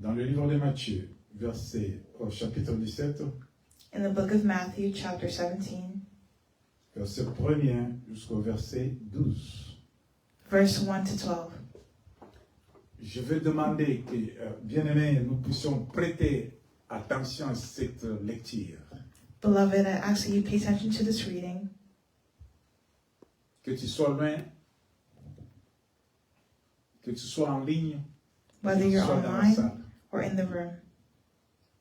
Dans le livre de Matthieu, au chapitre 17, In the book of Matthew, chapter 17, verset 1er jusqu'au verset 12. verse 1 to 12. Je vais demander que, bien-aimés, nous puissions prêter attention à cette lecture. Beloved, I ask that you pay attention to this reading, Que tu sois loin, que tu sois en ligne, whether que tu you're sois dans la online salle. or in the room.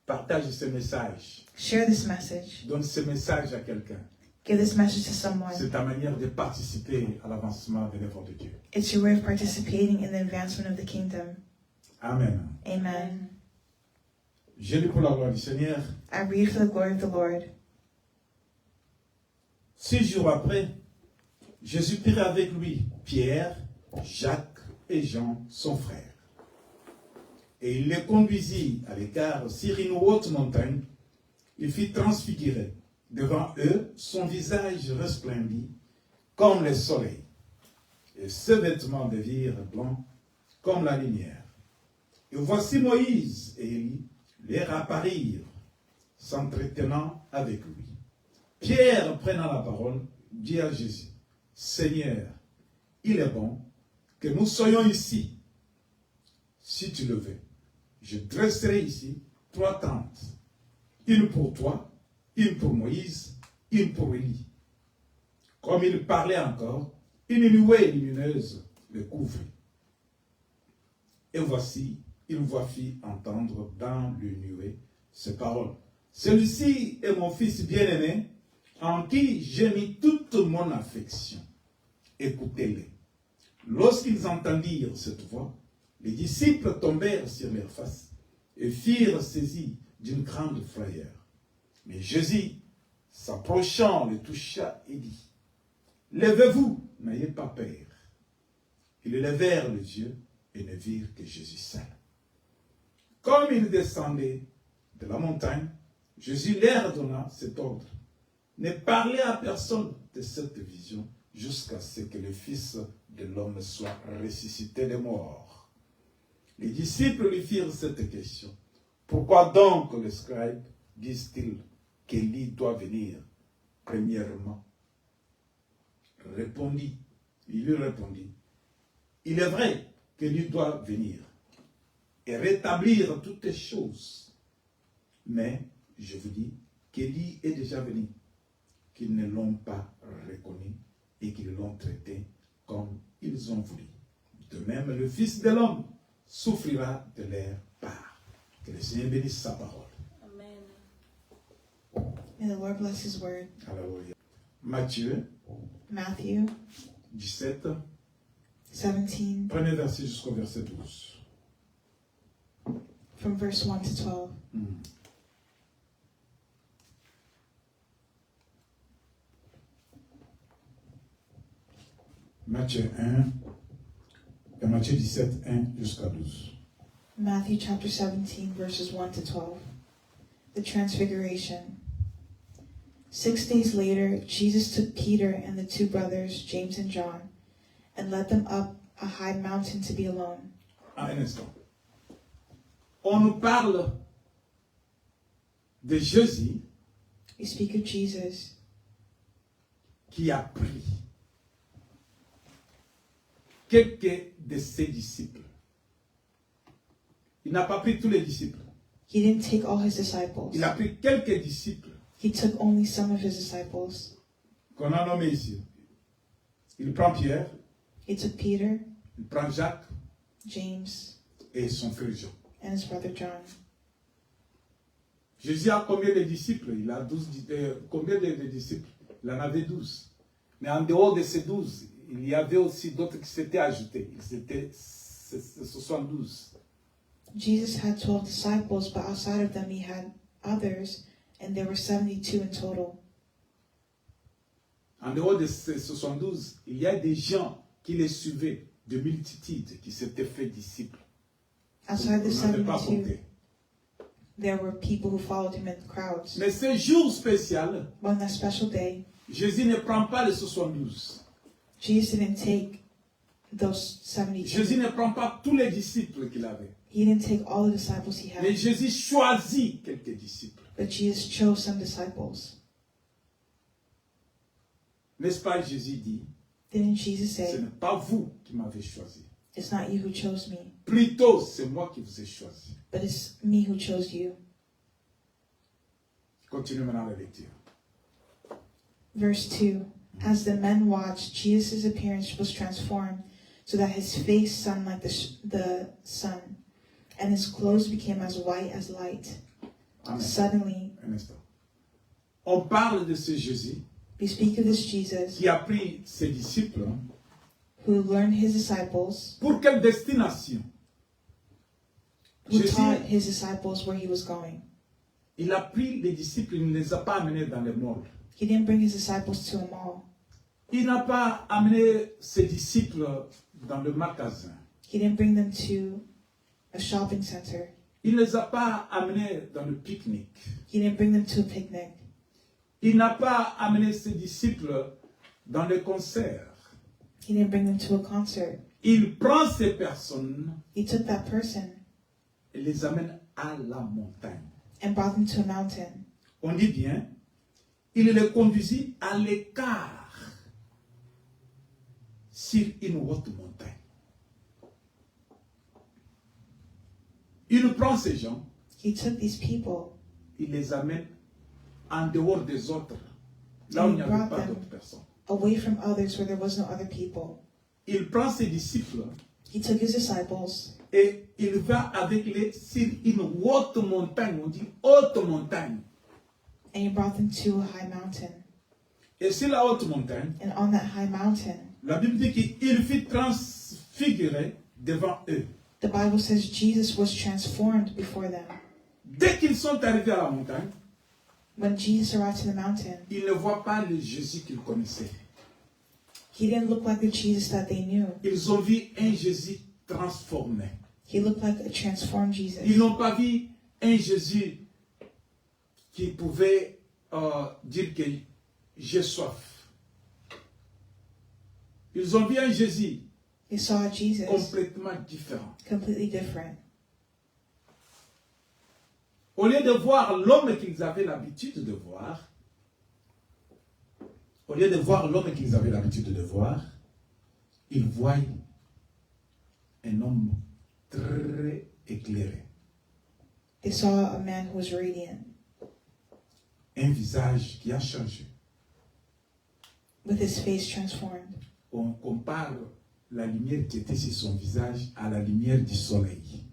Partage ce message. Share this message. Donne ce message à quelqu'un. Give this message to someone. C'est ta manière de participer à l'avancement de l'œuvre de Dieu. It's your way of participating in the advancement of the kingdom. Amen. Amen. Je lis pour la gloire du Seigneur. I read for the glory of the Lord. 6 jours après, Jésus prit avec lui Pierre, Jacques et Jean, son frère. Et il les conduisit à l'écart sur une haute montagne. Il fit transfigurer devant eux son visage resplendit comme le soleil, et ses vêtements devinrent blancs comme la lumière. Et voici Moïse et Élie leur apparurent, s'entretenant avec lui. Pierre, prenant la parole, dit à Jésus, « Seigneur, il est bon que nous soyons ici. Si tu le veux, je dresserai ici 3 tentes, une pour toi, une pour Moïse, une pour Élie. » Comme il parlait encore, une nuée lumineuse le couvrit. Et voici, une voix fit entendre dans le nuée ces paroles. « Celui-ci est mon fils bien-aimé, en qui j'ai mis toute mon affection. Écoutez-le. » Lorsqu'ils entendirent cette voix, les disciples tombèrent sur leurs faces et furent saisis d'une grande frayeur. Mais Jésus, s'approchant, le toucha et dit, « Levez-vous, n'ayez pas peur. » Ils levèrent les yeux et ne virent que Jésus seul. Comme ils descendaient de la montagne, Jésus leur donna cet ordre. Ne parlez à personne de cette vision jusqu'à ce que le Fils de l'homme soit ressuscité des morts. Les disciples lui firent cette question. Pourquoi donc les scribes disent-ils qu'Élie doit venir premièrement? Il lui répondit, il est vrai qu'Élie doit venir et rétablir toutes les choses. Mais je vous dis qu'Élie est déjà venu, qu'ils ne l'ont pas reconnu et qu'ils l'ont traité comme ils ont voulu. De même, le Fils de l'homme souffrira de leur part. Que le Seigneur bénisse sa parole. Amen. May the Lord bless His word. Alléluia. Matthieu Matthew 17, 17, prenez verset jusqu'au verset 12. from verse 1 to 12. Matthieu 17, 1 jusqu'à 12. Matthew chapter 17, verses 1 to 12. The Transfiguration. 6 days later, Jesus took Peter and the 2 brothers, James and John, and led them up a high mountain to be alone. Un instant. On nous parle de Jésus We speak of Jesus qui a pris quelques de ses disciples. Il n'a pas pris tous les disciples. He didn't take all his disciples. Il a pris quelques disciples He took only some of his disciples. qu'on a nommés ici. Il prend Pierre, He took Peter, il prend Jacques James, et son frère Jean. and his brother John. Jésus a combien de disciples? Il a 12. Combien de disciples? Il en avait 12. Mais en dehors de ces 12, il y avait aussi d'autres qui s'étaient ajoutés. Ils étaient 72. Jesus had 12 disciples, but outside of them he had others, and there were 72 in total. En dehors de ces 72, il y a des gens qui les suivaient, de multitudes qui s'étaient fait disciples. Outside the On n'avait pas 72, compté. there were people who followed him in crowds. Mais ce jour spécial, But on that special day, Jésus ne prend pas les 72. Jesus didn't take those 72. Jésus ne prend pas tous les disciples qu'il avait. He didn't take all the disciples he Mais had, Jésus choisit quelques disciples. but Jesus chose some disciples. N'est-ce pas, Jésus dit, Didn't Jesus ce say, n'est pas vous qui m'avez choisi. it's not you who chose me, Plutôt, c'est moi qui vous ai choisi. but it's me who chose you? Continuez maintenant la lecture. Verse 2. As the men watched, Jesus' appearance was transformed so that his face shone like the sun, and his clothes became as white as light. Amen. Suddenly, Un instant. On parle de ce Jésus we speak of this Jesus qui a pris ses disciples. who learned his disciples, Pour quelle destination? who Jésus, taught his disciples where he was going. il a pris les disciples, il ne les a pas amenés dans les malls. He didn't bring his disciples to a mall. Il n'a pas amené ses disciples dans le magasin. He didn't bring them to a shopping center. Il ne les a pas amenés dans le pique-nique. He didn't bring them to a picnic. Il n'a pas amené ses disciples dans les concerts. He didn't bring them to a concert. Il prend ces personnes He took that person et les amène à la montagne. and brought them to a mountain. On dit bien, il les conduisit à l'écart sur une haute montagne. Il prend ces gens, He took these people il les amène en dehors des autres, là où il n'y avait brought pas them d'autres personnes. away from others where there was no other people. Il prend ses disciples He took his disciples et il va avec les sur une haute montagne, on dit haute montagne. and he brought them to a high mountain. Et sur la haute montagne, And on that high mountain, la Bible dit qu'il fut transfiguré devant eux. the Bible says Jesus was transformed before them. Dès qu'ils sont arrivés à la montagne, When Jesus arrived to the mountain, ils ne voient pas le Jésus qu'ils connaissaient. he didn't look like the Jesus that they knew. Ils ont vu un Jésus transformé. He looked like a transformed Jesus. Ils n'ont pas vu un Jésus qui pouvait dire que j'ai soif. Ils ont vu un Jésus They saw a Jesus complètement différent. completely different. Au lieu de voir l'homme qu'ils avaient l'habitude de voir, ils voient un homme très éclairé, They saw a man who was radiant, un visage qui a changé. with his face transformed. On compare la lumière qui était sur son visage à la lumière du soleil.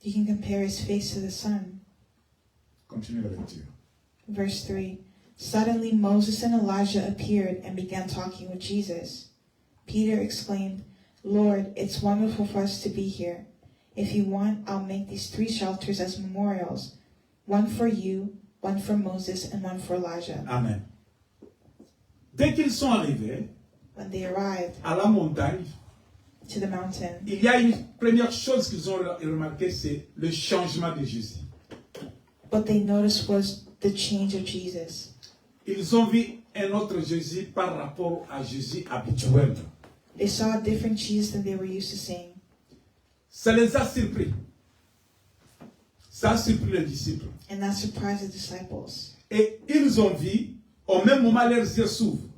You can compare his face to the sun. Continue la lecture. Verse 3. Suddenly Moses and Elijah appeared and began talking with Jesus. Peter exclaimed, Lord, it's wonderful for us to be here. If you want, I'll make these 3 shelters as memorials, one for you, one for Moses, and one for Elijah. Amen. Dès qu'ils sont arrivés When they arrived à la montagne, to the mountain, il y a une première chose qu'ils ont remarqué, c'est le changement de Jésus. what they noticed was the change of Jesus. Ils ont vu un autre Jésus par rapport à Jésus habituel. They saw a different Jesus than they were used to seeing. Ça les a surpris. Ça a surpris les disciples. And that surprised the disciples. Et ils ont vu, au même moment, leurs yeux s'ouvrent.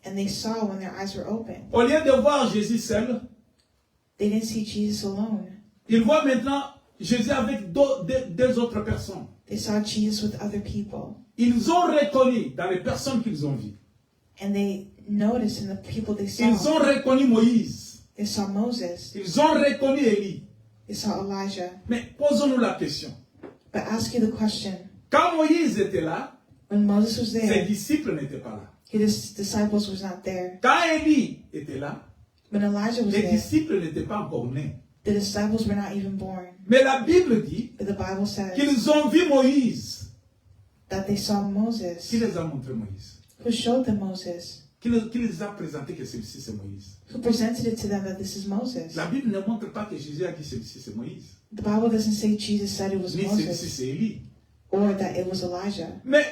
And they saw when their eyes were open. Au lieu de voir Jésus seul, They didn't see Jesus alone. ils voient maintenant Jésus avec deux autres personnes. They saw Jesus with other people. Ils ont reconnu dans les personnes qu'ils ont vues. And they noticed in the people they saw. Ils ont reconnu Moïse. They saw Moses. Ils ont reconnu Élie. They saw Elijah. Mais posons-nous la question. But ask you the question. Quand Moïse était là, When Moses was ses there, disciples n'étaient pas là. his disciples was not there. Quand Élie était là, When Elijah was les there, disciples n'étaient pas encore nés. the disciples were not even born. Mais la Bible dit But the Bible says qu'ils ont vu Moïse. that they saw Qui Moses. les a montré Moïse? Who showed them Moses? Qui les a présenté que celui-ci c'est Moïse? Who presented it to them that this is Moses? La Bible ne montre pas que Jésus a dit celui-ci c'est Moïse. The Bible doesn't say Jesus said it was Ni celui-ci Moses c'est Élie. or that it was Elijah. Mais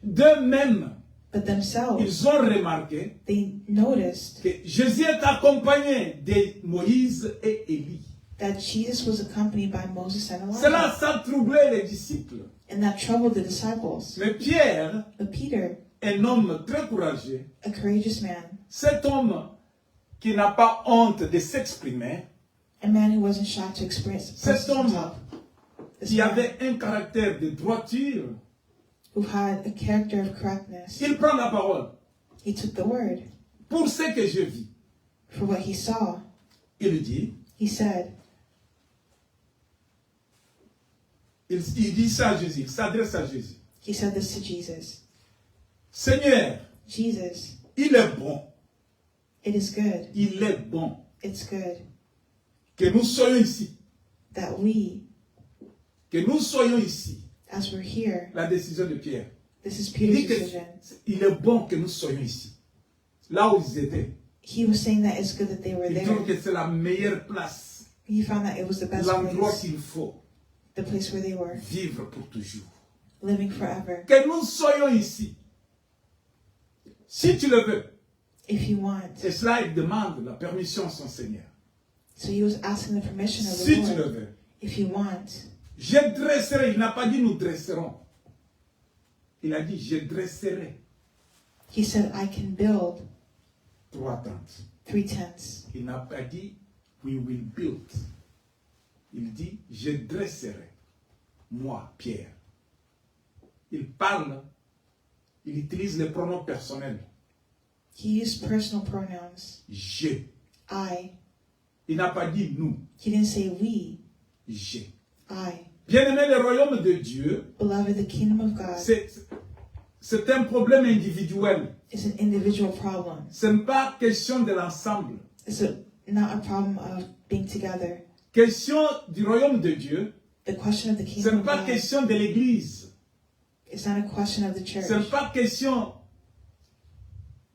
d'eux-mêmes, But themselves, ils ont remarqué they noticed que Jésus est accompagné de Moïse et Élie. that Jesus was accompanied by Moses and Cela, Elijah. ça troublait les disciples. And that troubled the disciples. Mais Pierre, But Peter, un homme très courageux, a courageous man, cet homme qui n'a pas honte de s'exprimer, a man who wasn't shy to express cet homme himself, this qui man avait un caractère de droiture, who had a character of correctness, il prend la parole. he took the word. Pour ce que je vis, For what he saw, il dit, he said, il dit ça à Jésus, il s'adresse à Jésus. he said this to Jesus. Seigneur, Jesus, il est bon, it is good, il est bon it's good que nous soyons ici, that we, ici. as we're here, La décision de Pierre. this is Il dit Peter's decision. qu'il est bon que nous soyons ici. Là où ils étaient. He was saying that it's good that they were Il there. trouve que c'est la meilleure place, He found that it was the best l'endroit place, qu'il faut the place where they were, vivre pour toujours. living forever. Que nous soyons ici. Si tu le veux. If you want. Et cela, il demande la permission à son Seigneur. So he was asking the permission of the Si tu le Lord. veux. If you want. Je dresserai. Il n'a pas dit nous dresserons. Il a dit je dresserai He said, I can build 3 tentes. 3 tents. Il n'a pas dit we will build. Il dit je dresserai. Moi, Pierre. Il parle, il utilise les pronoms personnels. He used personal pronouns. Je. I. Il n'a pas dit nous. He didn't say we. Je. I. Bien-aimé, le royaume de Dieu, Beloved, the kingdom of God c'est un problème individuel. is an individual problem. Ce n'est pas question de l'ensemble. It's not a problem of being together. Question du royaume de Dieu, The question of the ce kingdom n'est of pas God question de l'Église. is not a question of the church. Ce n'est pas question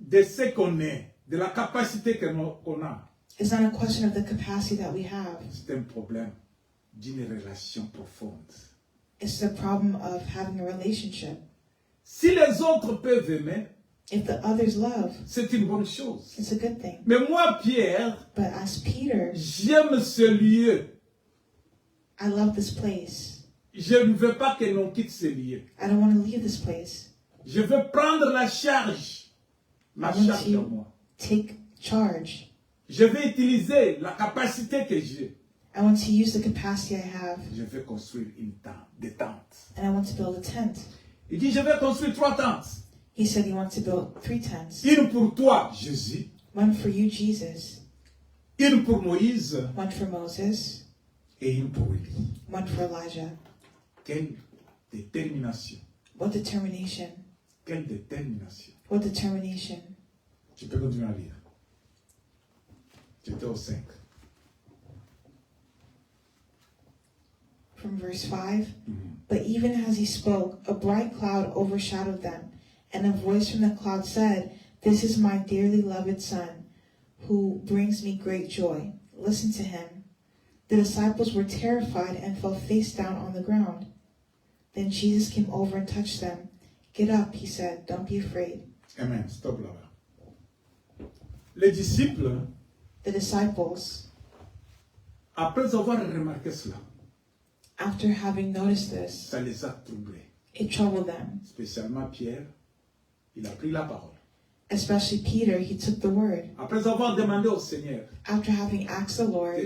de ce qu'on est, de la capacité qu'on a. It's not a question of the capacity that we have. C'est un problème d'une relation profonde. It's the problem of having a relationship. Si les autres peuvent aimer, If the others love, c'est une bonne chose. it's a good thing. Mais moi, Pierre, But as Peter, j'aime ce lieu. I love this place. Je ne veux pas que l'on quitte ce lieu. I don't want to leave this place. Je veux prendre la charge. Ma I want charge à to moi. take charge. Je vais utiliser la capacité que j'ai. I want to use the capacity I have. Je vais construire des tentes. And I want to build a tent. Il dit, je vais construire 3 tentes. He said he wants to build 3 tents. Une pour toi, Jésus. One for you, Jesus. Une pour Moïse. One for Moses. Et une pour Élie. One for Elijah. Quelle détermination. What determination. Quelle détermination. What determination. Tu peux continuer à lire. J'étais au 5. From verse 5. But even as he spoke, a bright cloud overshadowed them, and a voice from the cloud said, This is my dearly loved Son, who brings me great joy. Listen to him. The disciples were terrified and fell face down on the ground. Then Jesus came over and touched them. Get up, he said. Don't be afraid. Amen. Stop là-bas. Les disciples, The disciples, après avoir remarqué cela, after having noticed this, ça les a troublés. it troubled them. Spécialement Pierre, il a pris la parole. Especially Peter, he took the word. Après avoir demandé au Seigneur, After having asked the Lord,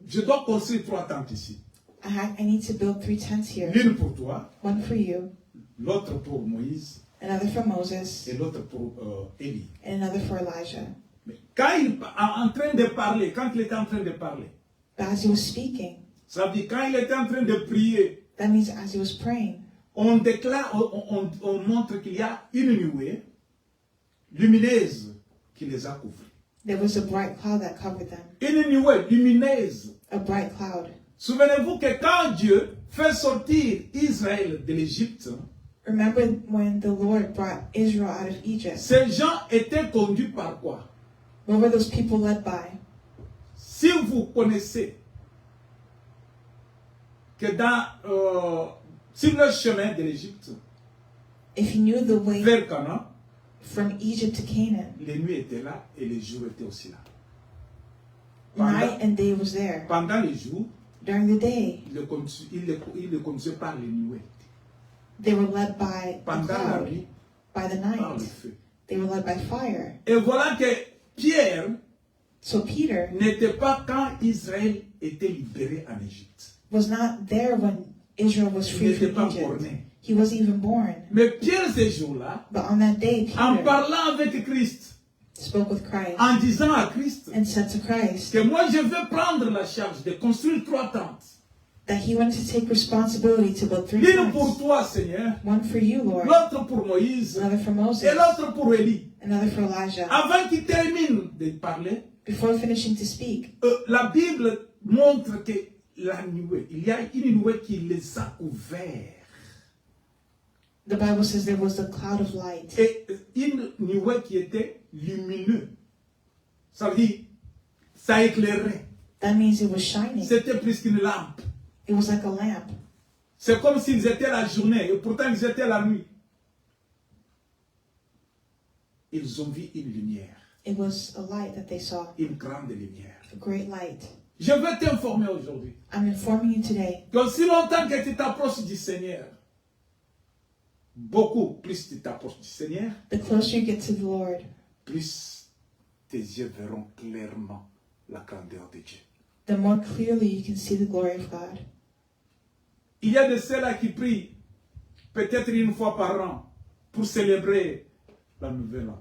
je dois construire 3 tentes ici. I need to build 3 tents here. L'une pour toi, One for you, l'autre pour Moïse another for Moses, et l'autre pour Élie. and another for Elijah. Mais quand il est en train de parler, quand il était en train de parler, But as he was speaking, ça veut dire quand il était en train de prier, that means as he was praying, on déclare, on montre qu'il y a une nuée lumineuse qui les a couverts. there was a bright cloud that covered them. Une nuée lumineuse. A bright cloud. Souvenez-vous que quand Dieu fait sortir Israël de l'Égypte, Remember when the Lord brought Israel out of Egypt? ces gens étaient conduits par quoi? What were those people led by? Si vous connaissez que sur le chemin de l'Égypte If you knew the way vers Canaan, from Egypt to Canaan, les nuits étaient là et les jours étaient aussi là. Night and day was there. Pendant les jours, During the day, il les conduisait par les nuées. they were led by a Pendant la cloud. nuit, By the par le night, feu. they were led by fire. Et voilà que Pierre So Peter n'était pas quand Israël était libéré en Égypte. was not there when Israel was Il free n'était from pas Egypt. borné. He wasn't even born. Mais Pierre, ces jours-là, But on that day, en Peter parlant avec Christ, spoke with Christ en disant à Christ and said to Christ que moi je vais prendre la charge de construire 3 tentes. that he wanted to take responsibility to build 3 L'une pour tents. toi, Seigneur, One for you, Lord. l'autre pour Moïse Another for Moses. et l'autre pour Élie. Another for Elijah. Avant qu'il termine de parler, Before finishing to speak, la Bible montre que la nuée, il y a une nuée qui les a couverts. the Bible says there was the cloud of light. Et une nuée qui était lumineuse. Ça veut dire, ça éclairait. That means it was shining. C'était plus qu'une lampe. It was like a lamp. C'est comme s'ils étaient la journée et pourtant ils étaient la nuit. Ils ont vu une lumière, It was a light that they saw, une grande lumière. a great light. Je veux t'informer aujourd'hui I'm informing you today qu'aussi longtemps que tu t'approches du Seigneur, beaucoup plus tu t'approches du Seigneur, the closer you get to the Lord, plus tes yeux verront clairement la grandeur de Dieu. the more clearly you can see the glory of God. Il y a de ceux-là qui prient peut-être une fois par an pour célébrer la nouvelle an.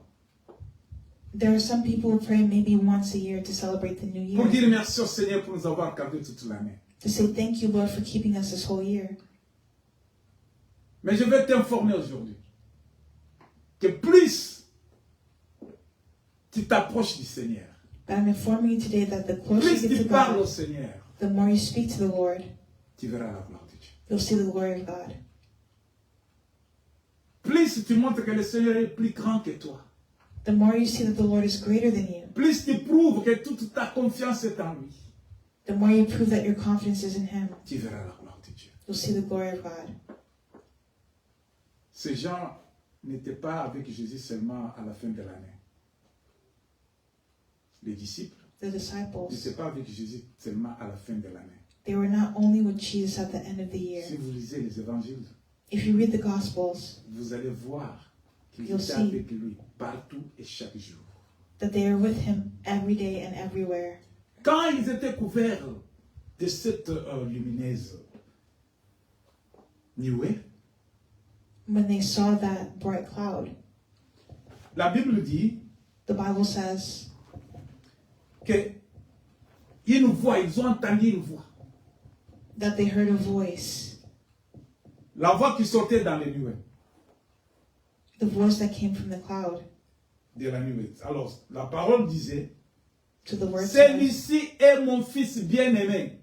There are some people who pray maybe once a year to celebrate the new Pour year, dire merci au Seigneur pour nous avoir gardés toute l'année. to say thank you, Lord, for keeping us this whole year. Mais je vais t'informer aujourd'hui que plus tu t'approches du Seigneur, But I'm informing you today that the closer plus you get tu to parles au God, Seigneur, the more you speak to the Lord, tu verras la gloire de Dieu. you'll see the glory of God. Plus tu montres que le Seigneur est plus grand que toi, The more you see that the Lord is greater than you, plus tu prouves que toute ta confiance est en lui, the more you prove that your confidence is in Him, tu verras la gloire de Dieu. you'll see the glory of God. Ces gens n'étaient pas avec Jésus seulement à la fin de l'année. Les disciples The disciples, n'étaient pas avec Jésus seulement à la fin de l'année. they were not only with Jesus at the end of the year. Si vous lisez les évangiles, If you read the Gospels, vous allez voir qu'ils You'll étaient see. avec lui partout et chaque jour. that they are with Him every day and everywhere. Quand ils étaient couverts de cette lumineuse nuée, When they saw that bright cloud, la Bible dit the Bible says que une voix, ils ont entendu une voix. that they heard a voice, La voix qui sortait dans les nuées, the voice that came from the cloud. de la nuée. Alors, la parole disait, To the word says, celui-ci est mon fils bien-aimé,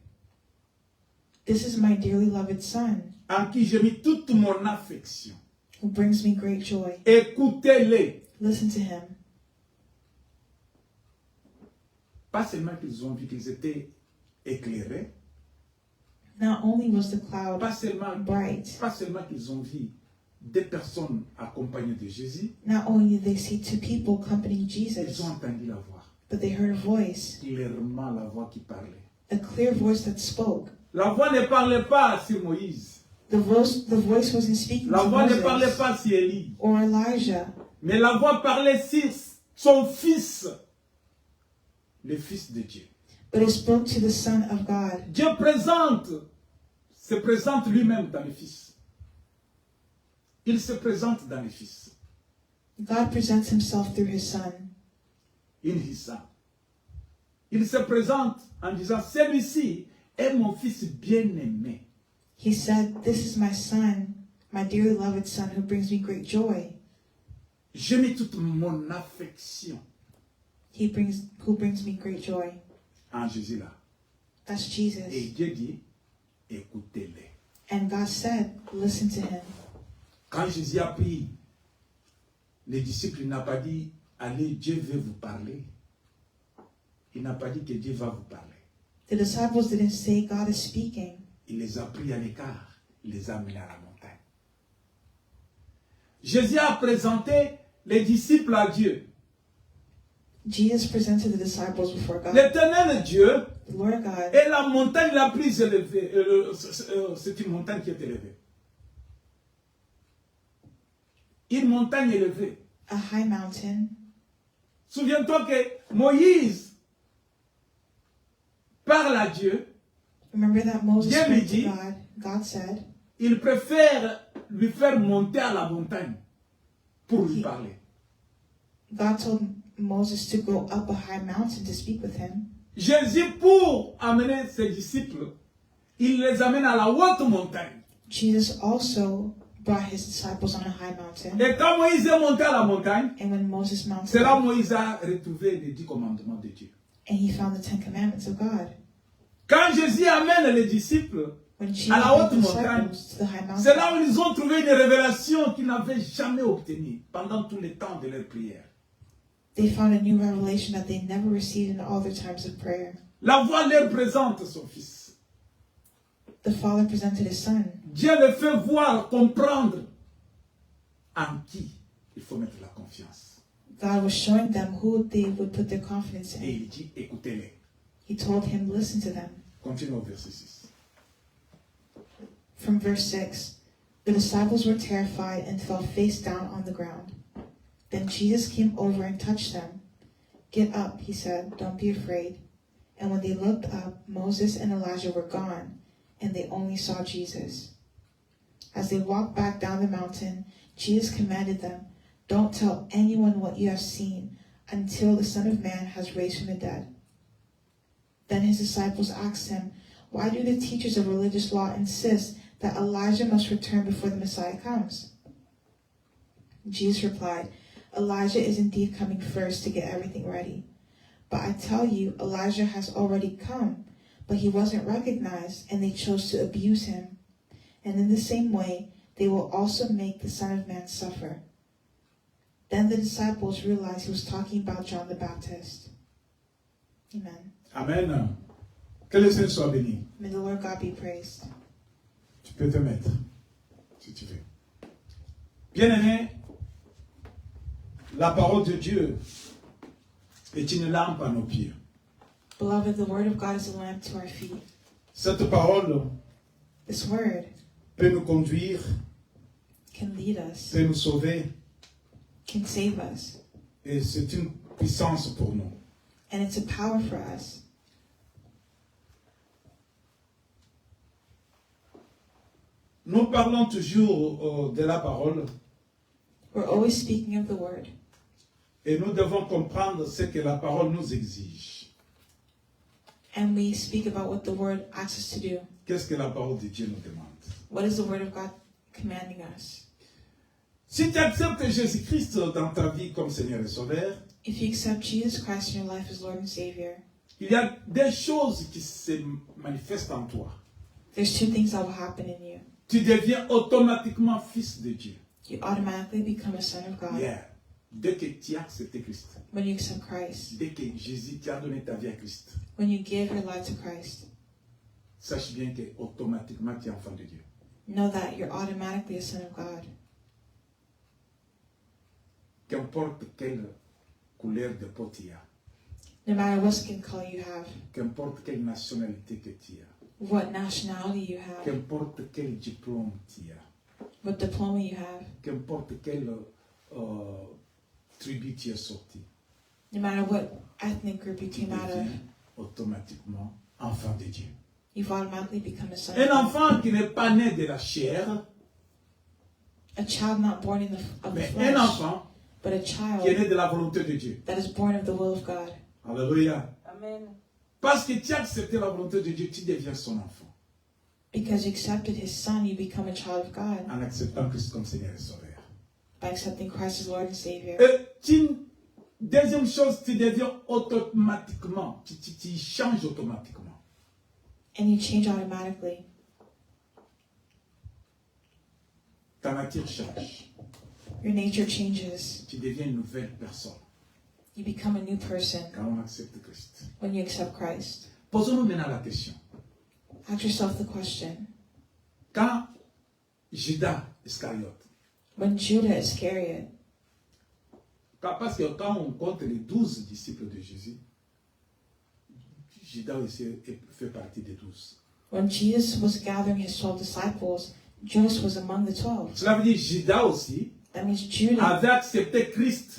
"This is my dearly loved Son, en qui j'ai mis toute mon affection. who brings me great joy. Écoutez-les. Listen to Him." Pas seulement qu'ils ont vu qu'ils étaient éclairés, Not only was the cloud pas seulement qu'ils ont vu des personnes accompagnées de Jésus, not only did they see 2 people accompanying ils Jesus, ont entendu la voix, but they heard a voice, clairement la voix qui parlait. a clear voice that spoke. La voix ne parlait pas sur Moïse, The voice wasn't speaking la to voix ne parlait Moses pas sur Élie, or Elijah, mais la voix parlait sur son fils, le fils de Dieu. but it spoke to the Son of God. Dieu se présente lui-même dans le Fils. Il se présente dans le Fils. God presents Himself through His Son. In His Son. Il se présente en disant, celui-ci est mon fils bien-aimé. He said, "This is my Son, my dearly loved Son, who brings me great joy. J'ai mis toute mon affection Who brings me great joy." en Jésus là. That's Et Jesus. Dieu dit, écoutez-les. And God said, "Listen to Him." Quand Jésus a pris, les disciples, il n'a pas dit, allez, Dieu veut vous parler. Il n'a pas dit que Dieu va vous parler. The disciples didn't say God is speaking. Il les a pris à l'écart. Il les a amenés à la montagne. Jésus a présenté les disciples à Dieu. Jesus presented the disciples before God. L'éternel Dieu The Lord God est la montagne la plus élevée. C'est une montagne qui est élevée. Une montagne élevée. a high mountain. Souviens-toi que Moïse parle à Dieu. Remember that Moses Dieu lui spoke to dit, God. God said, il préfère lui faire monter à la montagne pour lui parler. God told Moses to go up a high mountain to speak with him. Jésus, pour amener ses disciples, il les amène à la haute montagne. Jesus also brought his disciples on a high mountain. Et quand Moïse est monté à la montagne, And when Moses mounted c'est là up, Moïse a retrouvé les 10 commandements de Dieu. and he found the 10 commandments of God. Quand Jésus amène les disciples When Jesus à la brought haute the montagne, disciples to the high c'est là mountain, où ils ont trouvé une révélation qu'ils n'avaient jamais obtenue pendant tous les temps de leur prière. they found a new revelation that they never received in all their times of prayer. La voix leur présente son fils. The Father presented his Son. Dieu le fait voir, comprendre en qui il faut mettre la confiance. God was showing them who they would put their confidence Et in. il dit, écoutez-les. He told him, listen to them. Continue au verset 6. From verse 6, the disciples were terrified and fell face down on the ground. Then Jesus came over and touched them. Get up, he said, don't be afraid. And when they looked up, Moses and Elijah were gone, and they only saw Jesus. As they walked back down the mountain, Jesus commanded them, don't tell anyone what you have seen until the Son of Man has raised from the dead. Then his disciples asked him, why do the teachers of religious law insist that Elijah must return before the Messiah comes? Jesus replied, Elijah is indeed coming first to get everything ready. But I tell you, Elijah has already come, but he wasn't recognized, and they chose to abuse him. And in the same way, they will also make the Son of Man suffer. Then the disciples realized he was talking about John the Baptist. Amen. Amen. Que le Seigneur soit béni. May the Lord God be praised. Tu peux te mettre, si tu veux. Bien-aimé, la parole de Dieu est une lampe à nos pieds. Beloved, the word of God is a lamp to our feet. Cette parole This word peut nous conduire, can lead us, peut nous sauver, can save us, et c'est une puissance pour nous. and it's a power for us. Nous parlons toujours de la parole We're always speaking of the word, et nous devons comprendre ce que la parole nous exige. and we speak about what the word asks us to do. Qu'est-ce que la parole de Dieu nous demande? What is the word of God commanding us? Si tu acceptes Jésus-Christ dans ta vie comme Seigneur et Sauveur, If you accept Jesus Christ in your life as Lord and Savior, il y a des choses qui se manifestent en toi. there's two things that will happen in you. Tu deviens automatiquement fils de Dieu. You automatically become a son of God Yeah. Dès que tu as accepté Christ, when you accept Christ. dès que Jésus t'a donné ta vie à Christ, When you give your life to Christ, sache bien que automatiquement tu es enfant de Dieu. know that you're automatically a son of God. Qu'importe quelle couleur de peau tu as, No matter what skin color you have, qu'importe quelle nationalité que tu as, what nationality you have, qu'importe quel diplôme tu as, what diploma you have, qu'importe quelle tribu tu es sorti, no matter what ethnic group you tu came out of, deviens automatiquement enfant de Dieu. you've automatically become a son Un of God. enfant qui n'est pas né de la chair, A child not born of the mais un flesh, enfant but a qui est child né de la volonté de Dieu. that is born of the will of God. Alléluia. Amen. Parce que tu as accepté la volonté de Dieu, tu deviens son enfant. Because you accepted his son, you become a child of God En acceptant Christ comme Seigneur et Sauveur. by accepting Christ as Lord and Savior. Deuxième chose, tu deviens automatiquement, tu changes automatiquement. And you change automatically. Ta nature change. Your nature changes. Tu deviens une nouvelle personne You become a new person quand on accepte Christ. when you accept Christ. Posons-nous maintenant la question. Ask yourself the question. Quand Judas Iscariote When Judah Iscariot Parce que quand on compte les 12 disciples de Jésus, Judas aussi fait partie des 12. When Jesus was gathering his 12 disciples, Judas was among the 12. Cela veut dire Judas aussi That means Judas avait accepté Christ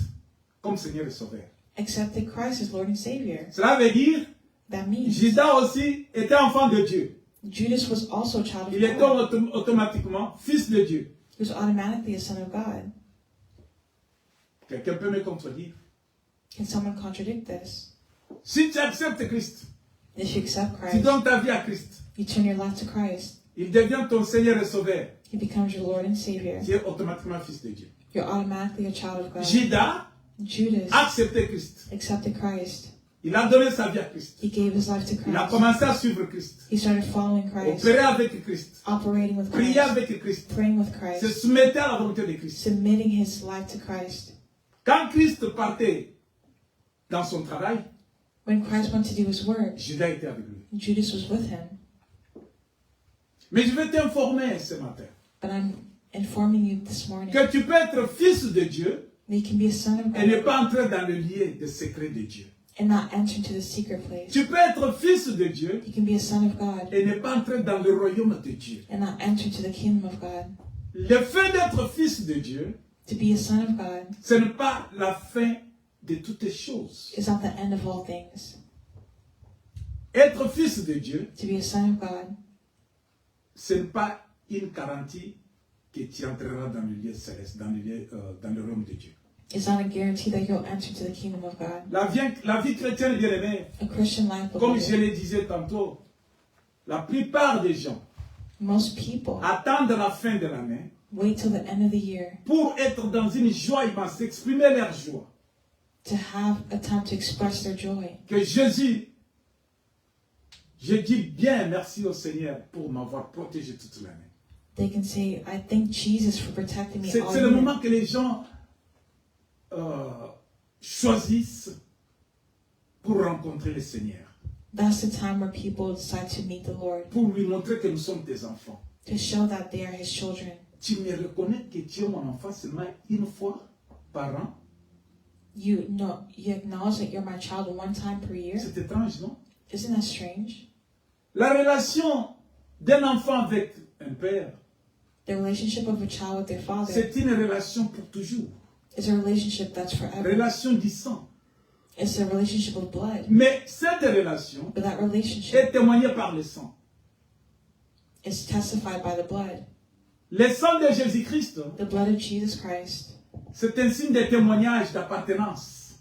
comme Seigneur et Sauveur. accepted Christ as Lord and Savior. Cela veut dire That means Judas aussi était enfant de Dieu. Judas was also a child of Il était God. automatiquement fils de Dieu. He was automatically a son of God. Quelqu'un peut me contredire? Can someone contradict this? Si tu acceptes Christ, If you accept tu Christ, donnes ta vie à Christ, you turn your life to Christ, il devient ton Seigneur et Sauveur. he becomes your Lord and Savior. Tu es automatiquement fils de Dieu. You're automatically a child of God. Judas Judas a accepté Christ. accepted Christ. Il a donné sa vie à Christ. He gave his life to Il a Christ. commencé à suivre Christ. He started following Christ, Opérer avec Christ. operating with Prier Christ, avec Christ. praying with Se Christ, soumettre à la volonté de Christ. submitting his life to Christ. Quand Christ partait dans son travail, When Christ went to do his work, Judas était avec lui. Judas was with him. Mais je vais t'informer ce matin But I'm informing you this morning que tu peux être fils de Dieu that you can be a son of et ne God pas entrer dans le lieu de secret de Dieu. and not enter into the secret place. Tu peux être fils de Dieu You can be a son of God et ne pas entrer dans le royaume de Dieu. and not enter into the kingdom of God. Le fait d'être fils de Dieu, To be a son of God ce n'est pas la fin de toutes choses. is not the end of all things. Être fils de Dieu, To be a son of God ce n'est pas une garantie que tu entreras dans le lieu céleste, dans le royaume de Dieu. is not a guarantee that you'll enter into the kingdom of God. La vie chrétienne, bien aimée, A Christian life, comme je believer, le disais tantôt, la plupart des gens most people attendent la fin de l'année wait till the end of the year pour être dans une joie immense, exprimer leur joie. to have a time to express their joy. Que Jésus, je dis bien merci au Seigneur pour m'avoir protégé toute l'année. They can say, I thank Jesus for protecting me all C'est le year. moment que les gens choisissent pour rencontrer le Seigneur, That's the time where people decide to meet the Lord, pour lui montrer que nous sommes tes enfants. to show that they are His children. Tu me reconnais que tu es mon enfant seulement une fois par an? You acknowledge that you're my child one time per year. C'est étrange, non? Isn't that strange? La relation d'un enfant avec un père, The relationship of a child with their father c'est une relation pour toujours. is a relationship that's forever. Relation du sang. It's a relationship of blood. Mais cette relation But that relationship est témoignée par le sang. is testified by the blood. Le sang de Jésus-Christ, The blood of Jesus Christ c'est un signe de témoignage d'appartenance.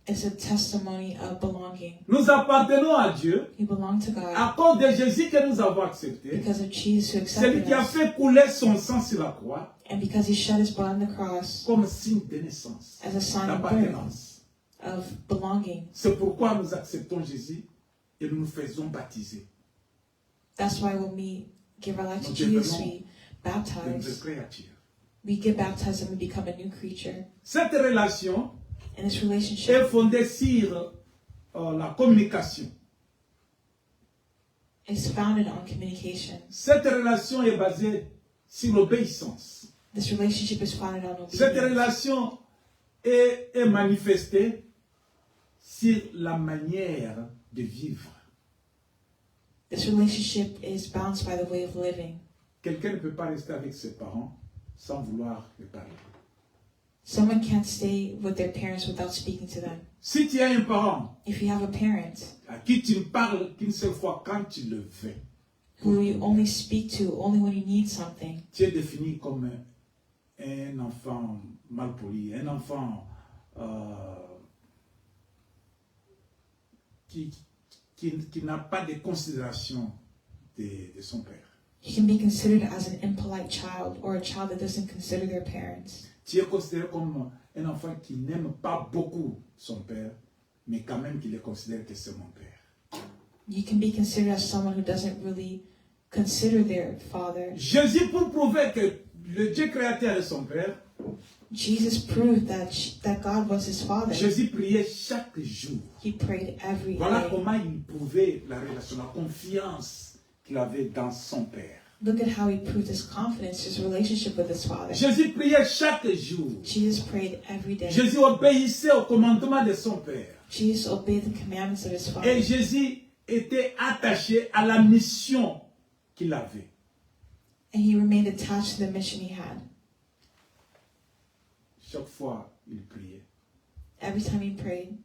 is a testimony of belonging. Nous appartenons à Dieu We belong to God à cause de Jésus que nous avons accepté. because of Jesus who Celui accepted qui a us fait couler son sang sur la croix and because He shed His blood on the cross comme signe de naissance, as a sign of birth, d'appartenance. of belonging. C'est pourquoi nous acceptons Jésus et nous nous faisons baptiser. That's why when we give our life to Nous Jesus, devenons we de nouvelles baptize. créatures. We get baptized and we become a new creature. Cette relation And this est relationship fondée sur la communication. is founded on communication. Cette relation est basée sur l'obéissance. This relationship is founded on Cette obedience. relation est manifestée sur la manière de vivre. This relationship is balanced by the way of living. Quelqu'un ne peut pas rester avec ses parents sans vouloir les parler. Someone can't stay with their parents without speaking to them. Si tu as un parent If you have a parent à qui tu ne parles qu'une seule fois quand tu le veux, who you only speak to only when you need something, tu es défini comme un enfant mal poli, un enfant qui n'a pas de considération de son père. you can be considered as an impolite child or a child that doesn't consider their parents. Tu es considéré comme un enfant qui n'aime pas beaucoup son père, mais quand même qui le considère que c'est mon père. You can be considered as someone who doesn't really consider their father. Jésus, pour prouver que le Dieu créateur est son père, Jesus proved that God was his father. Jésus priait chaque jour. He prayed every Voilà day. comment il prouvait la relation, la confiance qu'il avait dans son père. Look at how he proved his confidence, his relationship with his Father. Jésus priait chaque jour. Jesus prayed every day. Jésus obéissait au commandement de son Père. Jesus obeyed the commandments of his Father. Et Jésus était attaché à la mission qu'il avait. And he remained attached to the mission he had. Chaque fois, il priait Every time he prayed,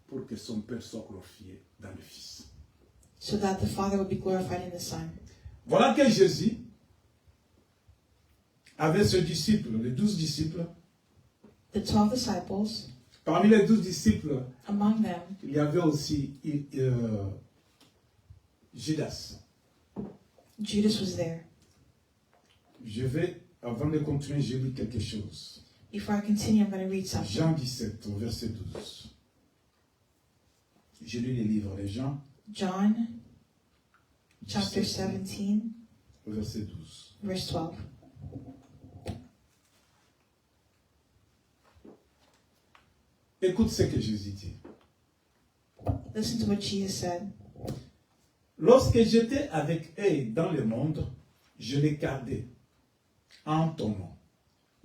pour que son Père soit glorifié dans le Fils. so that the Father would be glorified in the Son. Voilà que Jésus avait ses disciples, les 12 disciples. The 12 disciples, Parmi les 12 disciples, among them, il y avait aussi Judas. Judas was there. Je vais, avant de continuer, je lis quelque chose. Before I continue, I'm going to read something. Jean 17, au verset 12. Je lis les livres de Jean. John chapter 17, Au verset 12. verse 12. Écoute ce que Jésus dit. Listen to what Jesus said. Lorsque j'étais avec eux dans le monde, je les gardais en ton nom.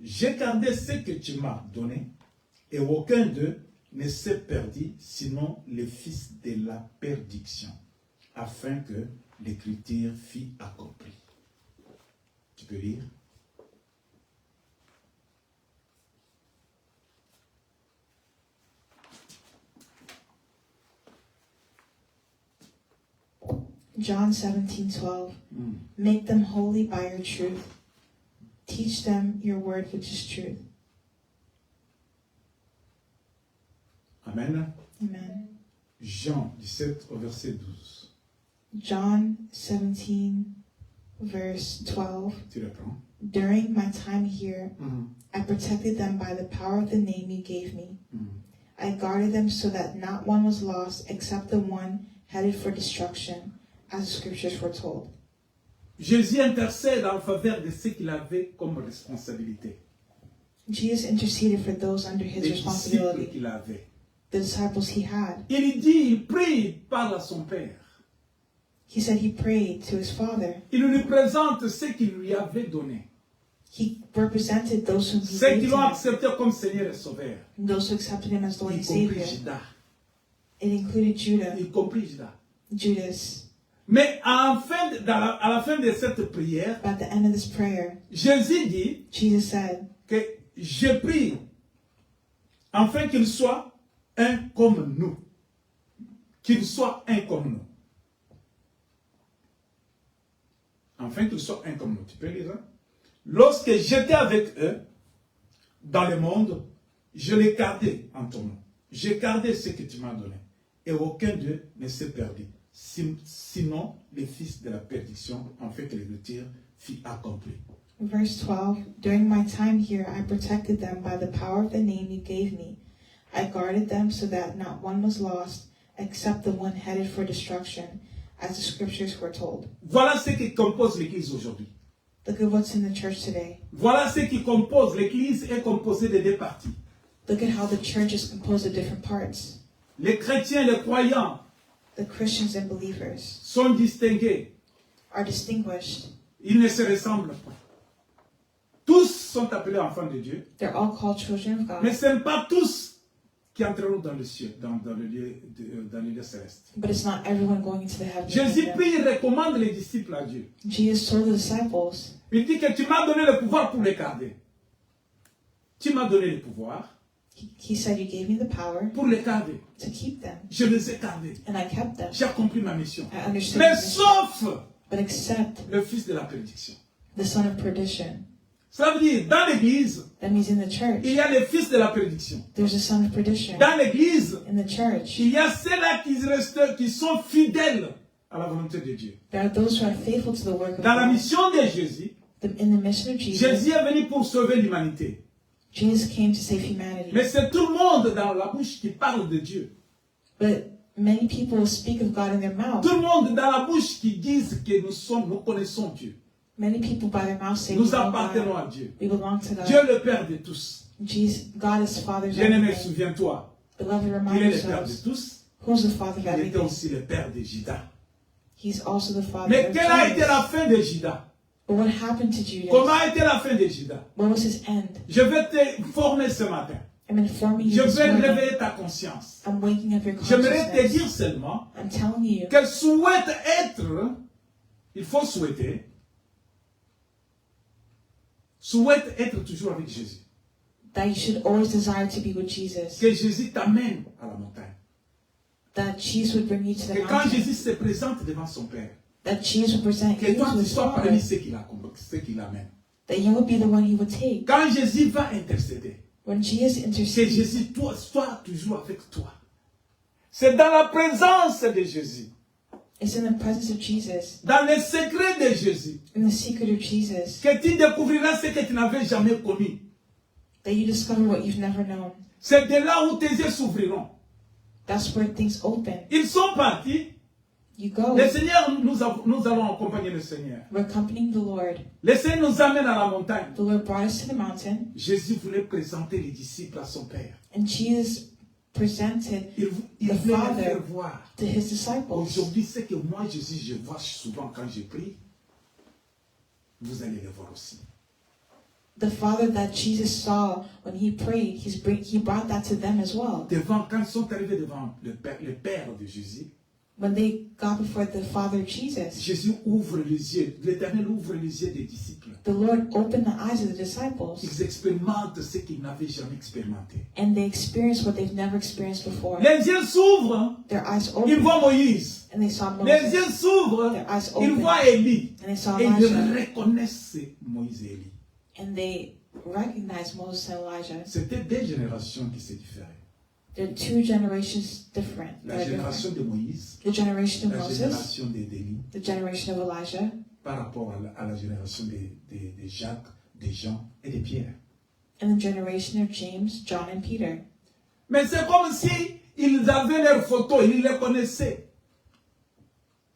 J'ai gardé ce que tu m'as donné, et aucun d'eux ne s'est perdu, sinon le fils de la perdition, afin que l'écriture fût accomplie. Tu peux lire? John 17:12. Make them holy by your truth. Teach them your word, which is truth. Amen. Amen. Jean 17 au verset 12. John 17, verse 12. Tu reprends. During my time here, I protected them by the power of the name you gave me. I guarded them so that not one was lost except the one headed for destruction, as the scriptures foretold. Jésus intercède en faveur de ce qu'il avait comme responsabilité. Jesus interceded for those under his Les disciples responsibility, qu'il avait. the disciples he had. Il dit, il prie, il parle à son Père. He said he prayed to his Father. Il lui présente ce qu'il lui avait donné. He represented those whom he Ceux gave qui to l'ont him, accepté comme Seigneur et Sauveur. and those who accepted him as Lord Y and compris Savior. Judas. It included Judah, Y compris Judas. Judas. Mais à la fin de cette prière, But at the end of this prayer, Jésus dit Jesus said, que je prie afin qu'il soit un comme nous. Qu'il soit un comme nous. Afin qu'il soit un comme nous. Tu peux lire ça? Lorsque j'étais avec eux dans le monde, je les gardais en ton nom. J'ai gardé ce que tu m'as donné. Et aucun d'eux ne s'est perdu. Sinon, les fils de la perdition, afin que l'écriture fût accomplie. verse 12, during my time here, I protected them by the power of the name you gave me. I guarded them so that not one was lost, except the one headed for destruction, as the scriptures foretold. Voilà ce qui compose l'Église aujourd'hui. Look at what's in the church today. Voilà ce qui compose l'Église est composée de deux parties. Look at how the church is composed of different parts. Les chrétiens, les croyants The Christians and believers sont distingués. are distinguished. Ils ne se ressemblent pas. Tous sont appelés enfants de Dieu, They're all called children of mais God, ce n'est pas tous qui entreront dans le ciel, dans le lieu céleste. but it's not everyone going into the heavenly Jésus kingdom. prie, il recommande les disciples à Dieu. Jesus told the disciples, Il dit que tu m'as donné le pouvoir pour les garder. Tu m'as donné le pouvoir he said, you gave me the power pour les garder. to keep them, Je les ai gardés. and I kept them. J'ai accompli ma mission. I understood Mais the mission. sauf But except le fils de la prédiction. the son of perdition. Ça veut dire, dans l'église, That means in the church, il y a le fils de la prédiction. there's a son of perdition. Dans l'église, In the church, il y a ceux-là qui sont fidèles à la volonté de Dieu. there are those who are faithful to the work of Dans la God. mission de Jésus, In the mission of Jesus, Jésus est venu pour sauver l'humanité. Jesus came to save humanity. Mais c'est tout le monde dans la bouche qui parle de Dieu. But many people speak of God in their mouth. Tout le monde dans la bouche qui disent que nous connaissons Dieu. Many people by their mouth say, Nous we know appartenons God. à Dieu. We belong to Dieu God. le Père de tous. Jesus, God is Father of Bien-aimé, everything. souviens-toi. Beloved, Il remind est le Père de yourselves, tous. who's the Father of Il était everything? aussi le Père de Judas. He's also the father Mais of quelle a été Judas. la fin de Judas? But what happened to Judas? Comment a été la fin de Judas? What was his end? Je vais te former ce matin. I'm informing Je you this vais morning. réveiller ta conscience. I'm waking up your J'aimerais te consciousness. dire seulement I'm telling you qu'elle souhaite être, il faut souhaiter toujours avec Jésus. that you should always desire to be with Jesus. Que Jésus t'amène à la montagne. That Jesus would bring you to the Que quand mountain. Jésus se présente devant son Père, That Jesus would present que you toi to tu his sois Father. parmi ceux qui l'amènent. That you would be the one he would take. Quand Jésus va intercéder, When Jesus que intercedes, Jésus soit toujours avec toi. C'est dans la présence de Jésus, it's in the presence of Jesus, dans le secret de Jésus, in the secret of Jesus, que tu découvriras ce que tu n'avais jamais connu. that you discover what you've never known. C'est de là où tes yeux s'ouvriront. That's where things open. Ils sont partis. You go. Le Seigneur, nous allons accompagner le Seigneur. We're accompanying the Lord. Le Seigneur nous amène à la montagne. The Lord brought us to the mountain, Jésus voulait présenter les disciples à son Père. and Jesus presented Il The voulait Father. les faire voir. to his disciples. Aujourd'hui, c'est que moi, Jésus, je vois souvent quand je prie. Vous allez le voir aussi. The Father that Jesus saw when he prayed, he brought that to them as well. Quand ils sont arrivés devant le Père de Jésus, When they got before the Father of Jesus, Jésus ouvre les yeux, l'Éternel ouvre les yeux des disciples. the Lord opened the eyes of the disciples, Ils expérimentent ce qu'ils n'avaient jamais expérimenté. and they experienced what they've never experienced before. Les yeux s'ouvrent, Their eyes ils opened, voient Moïse. and they saw Les yeux Moses. s'ouvrent, Their eyes ils opened, voient Élie. and they saw Et ils Elijah, reconnaissent Moïse et Élie. and they recognized Moses and Elijah. C'était deux générations qui se différaient. They're two generations different. La They're génération different. de Moïse, The generation of la Moses, génération d'Élie, the generation of Elijah, par rapport à la génération de Jacques, de Jean et de Pierre. and the generation of James, John, and Peter. Mais c'est comme si ils avaient leurs photos, ils les connaissaient.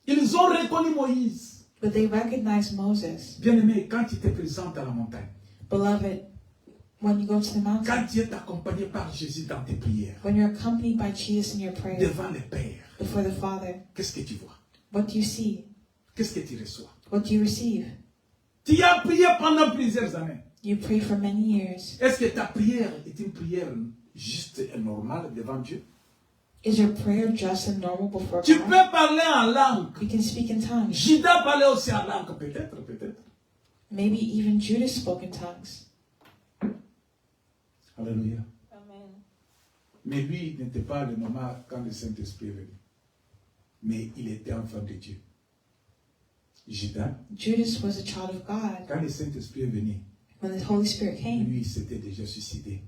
Ils ont reconnu Moïse. But they recognized Moses. Bien-aimé, quand tu te présentes à la montagne, Beloved, when you go to the mountain, quand tu es accompagné par Jésus dans tes prières, when you're accompanied by Jesus in your prayer devant le Père, before the Father, qu'est-ce que tu vois? what do you see? Qu'est-ce que tu reçois? What do you receive? Tu as prié pendant plusieurs années. You pray for many years. Est-ce que ta prière est une prière juste et normale devant Dieu? Is your prayer just and normal before Tu God? peux parler en langue. You can speak in tongues. Judas parlait aussi en langue, peut-être. Maybe even Judas spoke in tongues. Alléluia. Amen. Mais lui n'était pas le moment quand le Saint-Esprit est venu. Mais il était enfant de Dieu. Judas, Judas was a child of God. quand le Saint-Esprit est venu, When the Holy Spirit came, lui s'était déjà suicidé.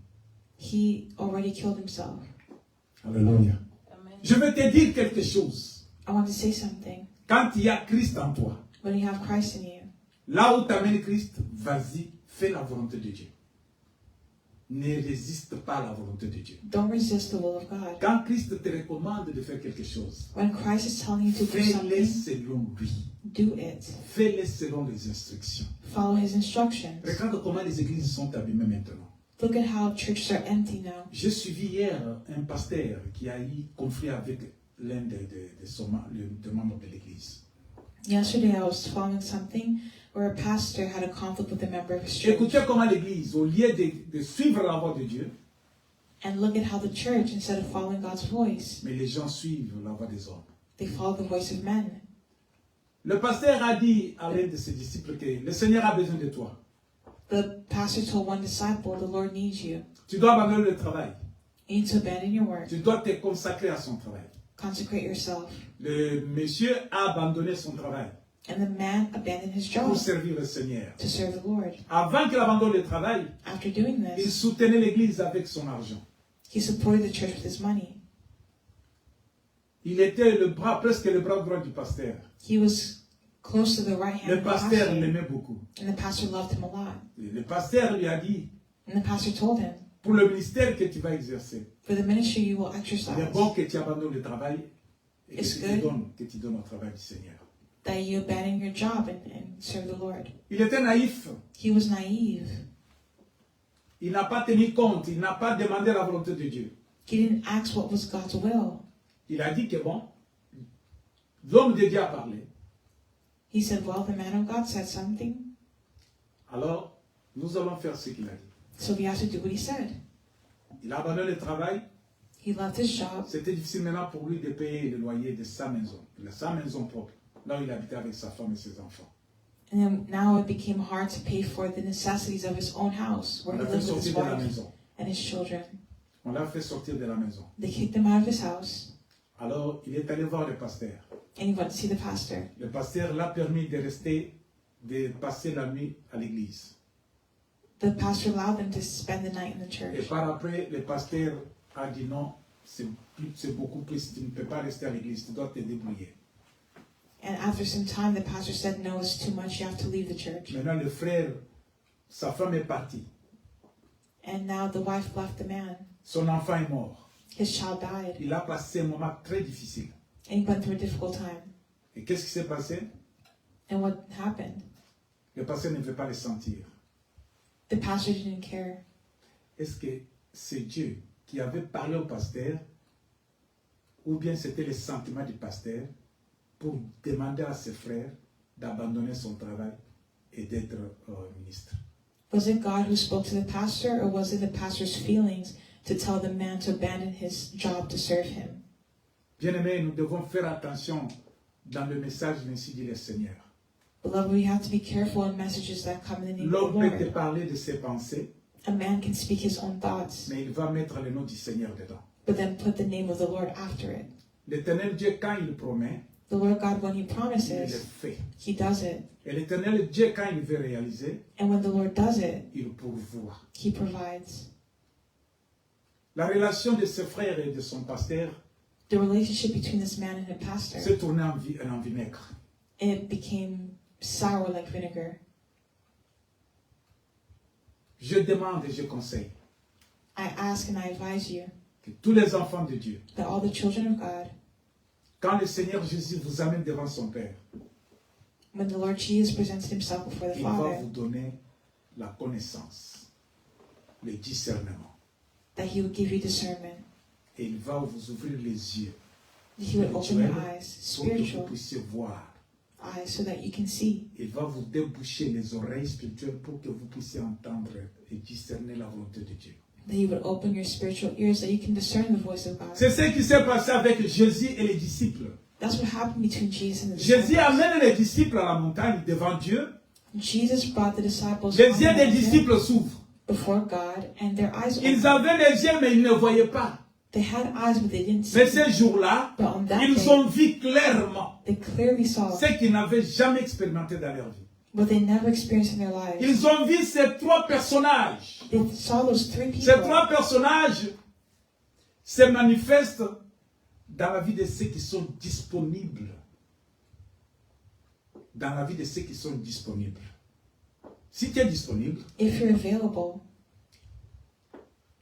he already killed himself. Alléluia. Amen. Je vais te dire quelque chose. I want to say something. Quand il y a Christ en toi, When you have Christ in you, là où t'amènes Christ, vas-y, fais la volonté de Dieu. Ne résiste pas à la volonté de Dieu. don't resist the will of God. Quand Christ te recommande de faire quelque chose, When Christ is telling you to do fais-le something, selon lui. do it. Fais-le selon les instructions. Follow his instructions. Regarde comment les églises sont abîmées maintenant. Look at how churches are empty now. J'ai suivi hier un pasteur qui a eu conflit avec l'un des membres de l'église. Yesterday I was following something where a pastor had a conflict with a member of his church. Écoutez comment l'église, au lieu de suivre la voix de Dieu, And look at how the church, instead of following God's voice, mais les gens suivent la voix des hommes. they follow the voice of men. Le pasteur a dit à l'un de ses disciples que le Seigneur a besoin de toi. The pastor told one disciple, the Lord needs you. Tu dois abandonner le travail. You need to abandon your work. Tu dois te consacrer à son travail. Consecrate yourself. Le monsieur a abandonné son travail And the man abandoned his pour job servir le Seigneur. to serve the Lord. Avant qu'il abandonne le travail, After doing il this, soutenait l'église avec son argent. he supported the church with his money. Il était presque le bras droit du pasteur. He was close to the right hand Le of the pasteur pastor, l'aimait beaucoup. and the pastor loved him a lot. Le pasteur lui a dit, And the pastor told him, pour le ministère que tu vas exercer, for the ministry you will il exercise, est bon que tu abandonnes le travail et It's que tu donnes au travail du Seigneur. that you abandon your job and serve the Lord. Il était naïf. He was naive. Il n'a pas tenu compte. Il n'a pas demandé la volonté de Dieu. He didn't ask what was God's will. Il a dit que bon, l'homme de Dieu a parlé. He said, well, the man of God said something, Alors, nous allons faire ce qu'il a dit. so we have to do what he said. Il a abandonné le travail. He left his job. C'était difficile maintenant pour lui de payer le loyer de sa maison propre, là où il habitait avec sa femme et ses enfants. And then now it became hard to pay for the necessities of his own house, where On he l'a fait lived with his sortir de la wife maison. and his children. On l'a fait sortir de la maison. They kicked him out of his house, Alors, il est allé voir le pasteur. and he went to see the pastor. Le pasteur l'a permis de passer la nuit à l'église. The pastor allowed them to spend the night in the Et church. par après, le pasteur a dit non, c'est beaucoup plus, tu ne peux pas rester à l'église, tu dois te débrouiller. And after some time, the pastor said, no, it's too much, you have to leave the church. Maintenant, le frère, sa femme est partie. And now the wife left the man. Son enfant est mort. His child died, Il a passé un moment très difficile. and he went through a difficult time. Et qu'est-ce qui s'est passé? And what happened? Le pasteur ne veut pas le sentir. The pastor didn't care. Est-ce que c'est Dieu qui avait parlé au pasteur, ou bien c'était le sentiment du pasteur pour demander à ses frères d'abandonner son travail et d'être ministre? Was it God who spoke to the pastor, or was it the pastor's feelings to tell the man to abandon his job to serve him? Bien-aimés, nous devons faire attention dans le message, ainsi dit le Seigneur. Beloved, we have to be careful in messages that come in the name of the L'homme peut te Lord. parler de ses pensées, A man can speak his own thoughts, mais il va mettre le nom du Seigneur dedans. but then put the name of the Lord after it. L'Éternel Dieu, quand il promet, The Lord God, when he il le promises, fait. he does it. Et l'Éternel Dieu, quand il veut réaliser, And when the Lord does it, il pourvoit. he provides. La relation de ses frères et de son pasteur The relationship between this man and the pastor, s'est tournée en vinaigre. it became sour like vinegar. Je demande et je conseille I ask and I advise you que tous les enfants de Dieu, that all the children of God, quand le Seigneur Jésus vous amène devant son Père, when the Lord Jesus presented himself before the il va Father, vous donner la connaissance, le discernement. that he would give you discernment, Et il va vous ouvrir les yeux that he would open your spirituels eyes, pour que vous spiritual puissiez voir. eyes, so that you can see. Il va vous déboucher les oreilles spirituelles pour que vous puissiez entendre et discerner la volonté de Dieu. That he would open your spiritual ears, that you can discern the voice of God. C'est ce qui s'est passé avec Jésus et les disciples. That's what happened between Jesus and the Jésus disciples. amène les disciples à la montagne devant Dieu. Jesus brought the disciples Les on the yeux des mountain disciples s'ouvrent. before God, and their eyes Ils opened. avaient les yeux, mais ils ne voyaient pas. They had eyes, but they didn't see. Mais ce jour-là, But on that ils day, ont vu clairement they clearly saw ce qu'ils n'avaient jamais expérimenté dans leur vie. what they never experienced in their lives. Ils ont vu ces trois personnages. They saw those three Ces people. trois personnages se manifestent dans la vie de ceux qui sont disponibles. Dans la vie de ceux qui sont disponibles. Si tu es disponible If you're available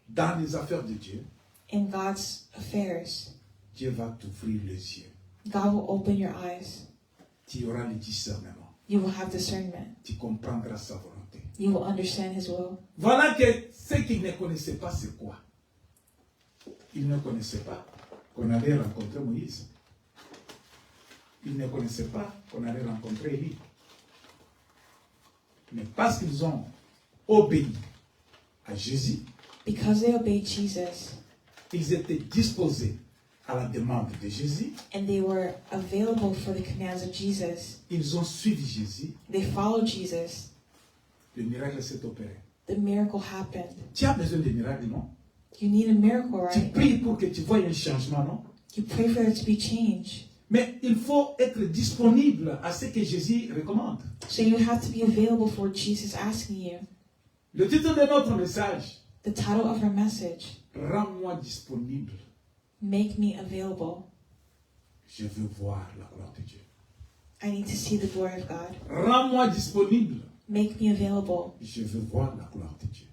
dans les affaires de Dieu, in God's affairs, Dieu va t'ouvrir les yeux. God will open your eyes. Tu auras le discernement. You will have discernment. Tu comprendras sa volonté. You will understand his will. Voilà que ceux qui ne connaissaient pas c'est quoi. Ils ne connaissaient pas qu'on allait rencontrer Moïse. Ils ne connaissaient pas qu'on allait rencontrer Élie. Mais parce qu'ils ont obéi à Jésus, Because they obeyed Jesus ils étaient disposés à la demande de Jésus. and they were available for the commands of Jesus, Ils ont suivi Jésus. they followed Jesus, Le miracle s'est opéré. the miracle happened. Tu as besoin de miracles, non? You need a miracle, Tu right? pries pour que tu voies un changement, non? You pray for there to be change. Mais il faut être disponible à ce que Jésus recommande. So you have to be available for what Jesus is asking you. Le titre de notre message, The title of our message, rends-moi disponible. Make Me Available. Je veux voir la gloire de Dieu. I need to see the glory of God. Rends-moi disponible. Make me available. Je veux voir la gloire de Dieu.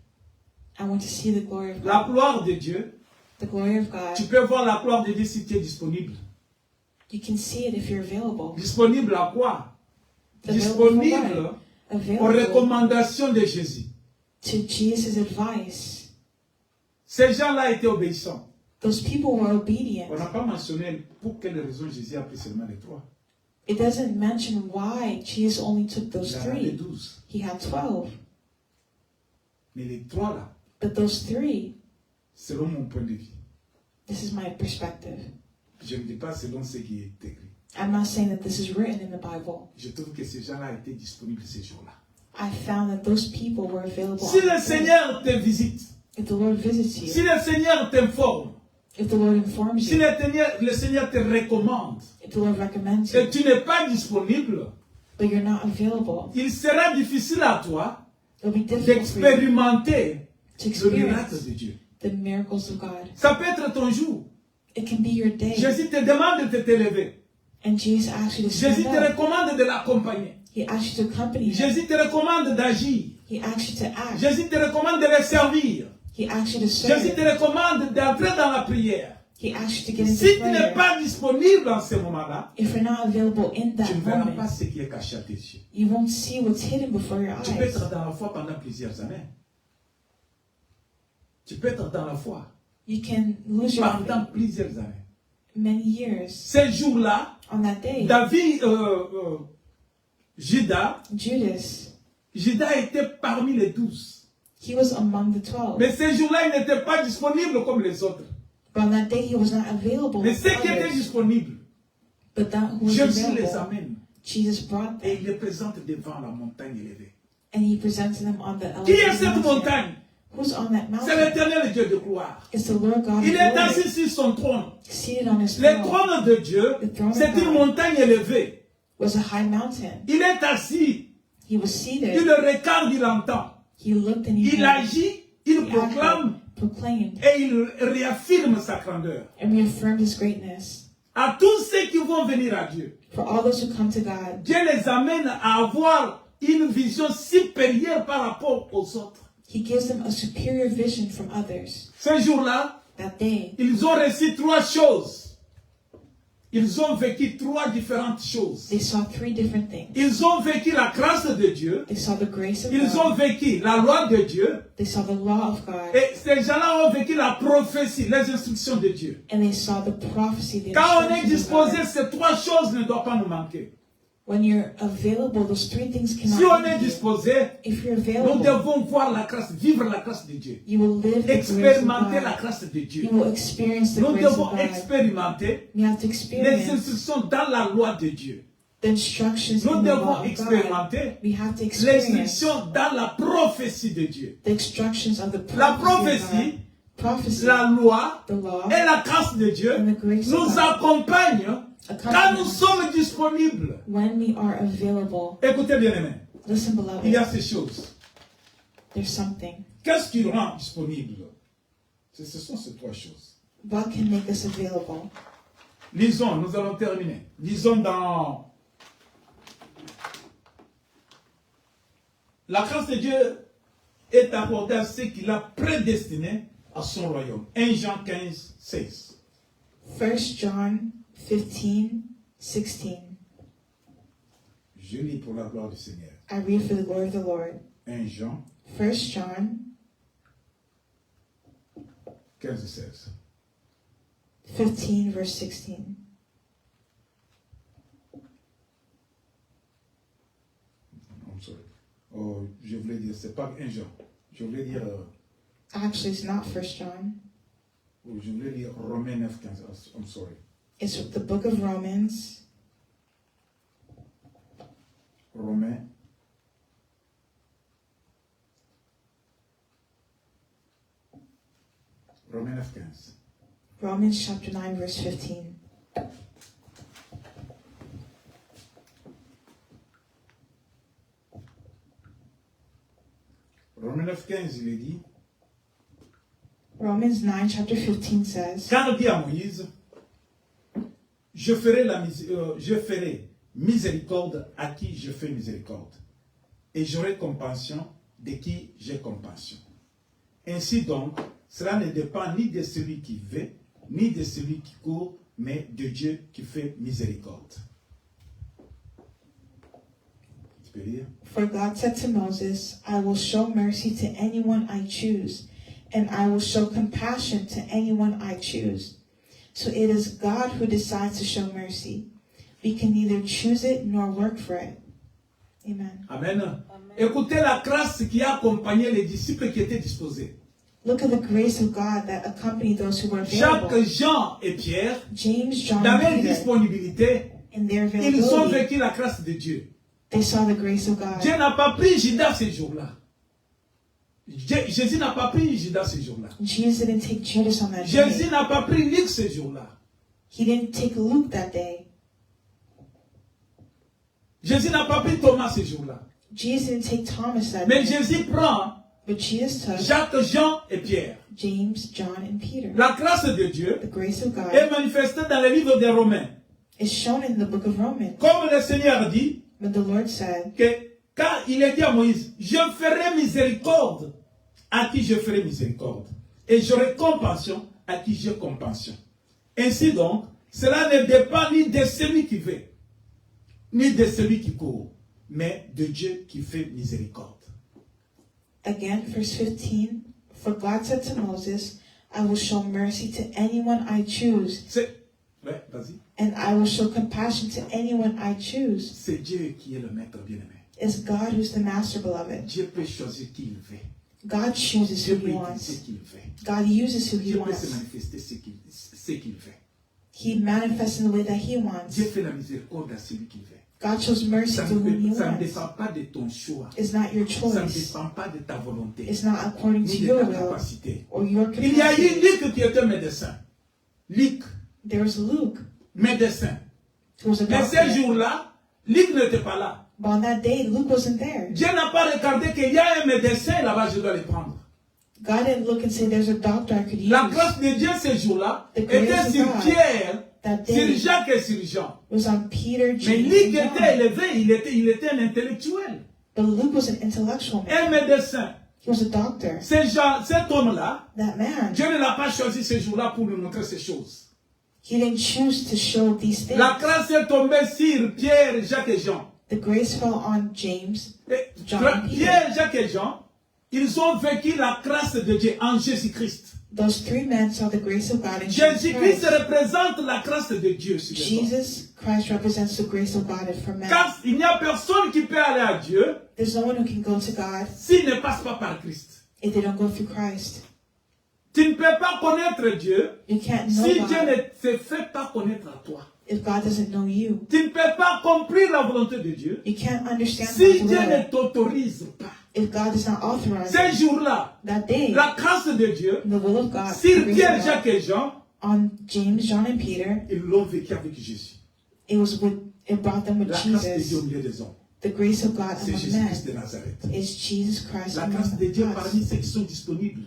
I want to see the glory of La God. gloire de Dieu, The glory of God. tu peux voir la gloire de Dieu si tu es disponible. You can see it if you're available. Disponible à quoi? Available for Disponible what? aux Available recommandations de Jésus. to Jesus' advice. Ces gens-là étaient obéissants. Those people were On obedient. n'a pas mentionné pour quelle raison Jésus a pris seulement les trois. It doesn't mention why Jesus only took those Il en avait 3. 12. He had 12. Mais les 3 là, But those 3, selon mon point de vue, this is my perspective. je ne dis pas selon ce qui est écrit. I'm not saying that this is written in the Bible. Je trouve que ces gens-là étaient disponibles ces jours-là. I found that those people were available. Si on le the day. Seigneur te visite, If the Lord visits you, si le Seigneur t'informe, if the Lord informs si you, le Seigneur te recommande if the Lord recommends et you, tu n'es pas disponible, but you're not available, il sera difficile à toi it'll be difficult for you d'expérimenter to le miracle experience de Dieu. the miracles of God. Ça peut être ton jour. It can be your day. Jésus te demande de t'élever. And Jesus asks you to Jésus stand te up. recommande de l'accompagner. He asks you to accompany him. Jésus te recommande d'agir. He asks you to act. Jésus te recommande de le servir. He asks you to serve. Jésus te recommande d'entrer dans la prière. He asks you to get into Si tu n'es prayer. pas disponible en ce moment-là, If you're not available in tu that ne verras pas moment, ce qui est caché à tes yeux. you won't see what's hidden before your Tu peux eyes. être dans la foi pendant plusieurs années. Tu peux être dans la foi You can lose your pendant faith plusieurs années. many years. Ces jours-là, On that day, David, Judas était parmi les 12. he was among the 12. Mais ces jours-là, il n'était pas disponible comme les autres. But on that day, he was not available. Mais with ceux qui étaient others. disponibles, But that who was Jésus les available, amène Jesus brought et them. il les présente devant la montagne élevée. And he presented them on the Qui est elevated cette mountain. montagne? Who's on that C'est mountain? l'éternel Dieu de gloire. It's the Lord God of Il est glory, assis sur son trône. seated on his Le throne. trône de Dieu, The throne of c'est une God. montagne élevée. Was a high mountain. Il est assis, He was il seated. le regarde, il entend. He looked and he Il heard. agit, il He proclame acted, proclaimed, et il réaffirme sa grandeur. and reaffirmed his greatness. À tous ceux qui vont venir à Dieu, For all those who come to God, Dieu les amène à avoir une vision supérieure par rapport aux autres. he gives them a superior vision from others. Ce jour-là, That day, ils ont reçu 3 choses. Ils ont vécu 3 différentes choses. they saw 3 different things. Ils ont vécu la grâce de Dieu. They saw the grace of Ils ont God. vécu la loi de Dieu. They saw the law of God. Et ces gens-là ont vécu la prophétie, les instructions de Dieu. And they saw the prophecy, the Quand on est instructions of disposé, God. ces 3 choses ne doivent pas nous manquer. When you're available, those 3 things Si cannot on est leave you. disposé, If you're nous available, devons voir la grâce, vivre la grâce de Dieu. you will live the grace of Expérimenter la God. grâce de Dieu. You will experience the Nous grace of devons God. expérimenter You have to les experience instructions dans la loi de Dieu. the instructions Nous in the law devons of God. expérimenter We have to experience l'instruction dans la prophétie de Dieu. the instructions of the La prophecy of prophétie, God. Prophecy, la loi the law, et la grâce de Dieu and the grace of nous God accompagnent quand nous sommes disponibles. when we are available. Écoutez bien aimé, Listen, il y a beloved, ces choses. there's something. Qu'est-ce qui rend disponible? Ce sont ces 3 choses. What can make us available? Lisons, nous allons terminer. Lisons dans la grâce de Dieu est accordée à ceux qu'il a prédestinés à son royaume. 1 Jean 15, 16. 1 John 15, 16. Je lis pour la gloire du Seigneur. I read for the glory of the Lord. 1 Jean 1 John 15, 16. 15, verse 16. I'm sorry. Oh, je voulais dire, c'est pas 1 Jean. Je voulais dire, Actually, it's not 1 John. je voulais lire Romains 9, 15. I'm sorry. It's the book of Romans, Romains. Romains 9, 15. Romans chapter 9, verse 15. Romains 9, 15, il est dit, Romans 9, chapter 15 says, car dit à Moïse, je ferai miséricorde à qui je fais miséricorde, et j'aurai compassion de qui j'ai compassion. Ainsi donc, cela ne dépend ni de celui qui veut, ni de celui qui court, mais de Dieu qui fait miséricorde. Tu peux lire? For God said to Moses, I will show mercy to anyone I choose, and I will show compassion to anyone I choose. So it is God who decides to show mercy. We can neither choose it nor work for it. Amen. Amen. Écoutez la grâce qui a accompagné les disciples qui étaient disposés. Look at the grace of God that accompanied those who were Jacques, available. Jean et Pierre, James, John, dans leur and Peter, disponibilité, in their ils ont availability, vécu la grâce de Dieu. they saw the grace of God. Dieu n'a pas pris Judas ce jour-là. Jésus n'a pas pris Judas ce jour-là. Jesus didn't take Judas on that Jésus day. n'a pas pris Luc ce jour-là. He didn't take Luke that day. Jésus n'a pas pris Thomas ce jour-là. Jesus didn't take Thomas that Mais day. Jésus prend But Jesus took Jacques, Jean et Pierre. James, John, and Peter. La grâce de Dieu The grace of God est manifestée dans le livre des Romains. is shown in the book of Romans. Comme le Seigneur dit, But the Lord said, que quand il est dit à Moïse, je ferai miséricorde à qui je ferai miséricorde, et j'aurai compassion à qui j'ai compassion. Ainsi donc, cela ne dépend ni de celui qui veut, ni de celui qui court, mais de Dieu qui fait miséricorde. again, verse 15, for God said to Moses, I will show mercy to anyone I choose, Ouais, vas-y. and I will show compassion to anyone I choose. C'est Dieu qui est le maître bien-aimé. It's God who's the master, beloved. Dieu peut choisir qui il veut. God chooses Dieu who peut he utiliser wants. qui il veut. God uses who he Dieu peut se wants. manifester ce qu'il veut. He manifests in the way that he wants. Dieu fait la miséricorde à celui qu'il veut. God shows mercy Ça to whom he ne wants. dépend pas de ton choix. It's not your Ça ne choice. dépend pas de ta volonté, It's not according to ni de your ta will capacité. or your Il y a eu capacity. Luc qui était médecin. Luc, There was Luke, médecin. who was a Mais ce doctor. jour-là, Luc n'était pas là. But on that day, Luke wasn't there. Dieu n'a pas regardé qu'il y a un médecin là-bas, je dois le prendre. God didn't look and say, there's a doctor I could La use. grâce de Dieu ce jour-là The était grace of sur God Pierre, That sur day Jacques et sur Jean. was on Peter, Mais James, Luc and était John. élevé, il était un intellectuel, But Luke was an intellectual man. un médecin. He was a doctor. Cet homme-là, That man, Dieu ne l'a pas choisi ce jour-là pour lui montrer ces choses. he didn't choose to show these things. La grâce est tombée sur Pierre, Jacques et Jean. The grace fell on James, Et John and Peter. Pierre, Jacques et Jean, ils ont vécu la grâce de Dieu en Jésus-Christ. Those three men saw the grace of God in Jesus Jésus-Christ Christ. représente la grâce de Dieu sur les hommes. Jesus Christ represents the grace of God for men. Car il n'y a personne qui peut aller à Dieu There's no one who can go to God s'il ne passe pas par Christ. if they don't go through Christ. Tu ne peux pas connaître Dieu You can't know si Dieu God ne te fait pas connaître à toi. if God doesn't know you. Tu ne peux pas comprendre la volonté de Dieu You can't understand si God's Dieu ne will t'autorise pas. if God does not authorize Ces it. jours-là, That day, la grâce de Dieu, the will of God, the sur grace Pierre, of God, Jacques et Jean, on James, John, and Peter, ils l'ont vécu avec Jésus. it brought them with La grâce de Dieu au Jesus. milieu des hommes, The grace of God c'est among Jésus-Christ men de Nazareth. is Jesus Christ La among grâce de Dieu us. parmi ceux qui sont disponibles.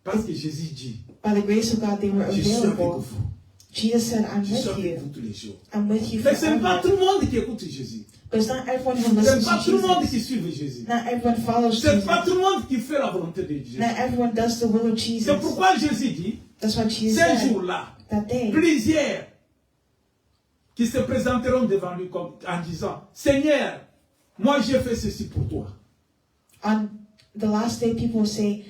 Parce que Jésus dit, By the grace of God, they were je suis avec available. vous. Jesus said, I'm Je suis with avec you. vous tous les jours. I'm with you Mais ce n'est pas tout forever. le monde qui écoute Jésus. But it's not everyone who Ce n'est listens pas to tout le monde qui Jesus. suit Jésus. Not everyone follows Ce n'est pas Jesus. tout le monde qui fait la volonté de Dieu. Not everyone does the will of Jesus. C'est pourquoi Jésus dit, That's why Jesus ces said jours-là, that day, plusieurs qui se présenteront devant lui en disant, Seigneur, moi j'ai fait ceci pour toi. on the last day, people will say,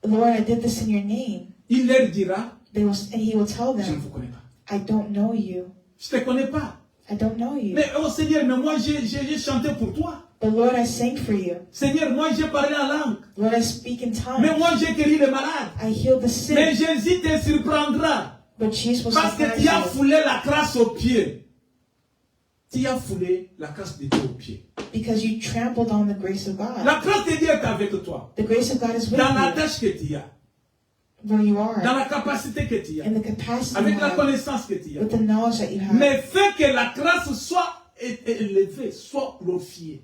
Lord, I did this in your name. Il leur dira, And he will tell je ne them, vous connais pas. I don't know you. Je ne te connais pas. I don't know you. Mais oh Seigneur, mais moi j'ai chanté pour toi. But Lord, I sang for you. Seigneur, moi j'ai parlé en langue. Lord, I speak in Mais tongues. moi j'ai guéri les malades. I heal the Mais sick. Jésus te surprendra. But Jesus will Parce que surprise tu as you foulé la grâce aux pieds. Tu as foulé la grâce de Dieu aux pieds. because you trampled on the grace of God. La grâce de Dieu est avec toi. The grace of God is with Dans la you tâche que tu as. where you Dans are, la capacité que tu as. in the capacity you Avec la have, connaissance que tu as. with the knowledge that you have. Mais fais que la grâce soit élevée, soit glorifiée.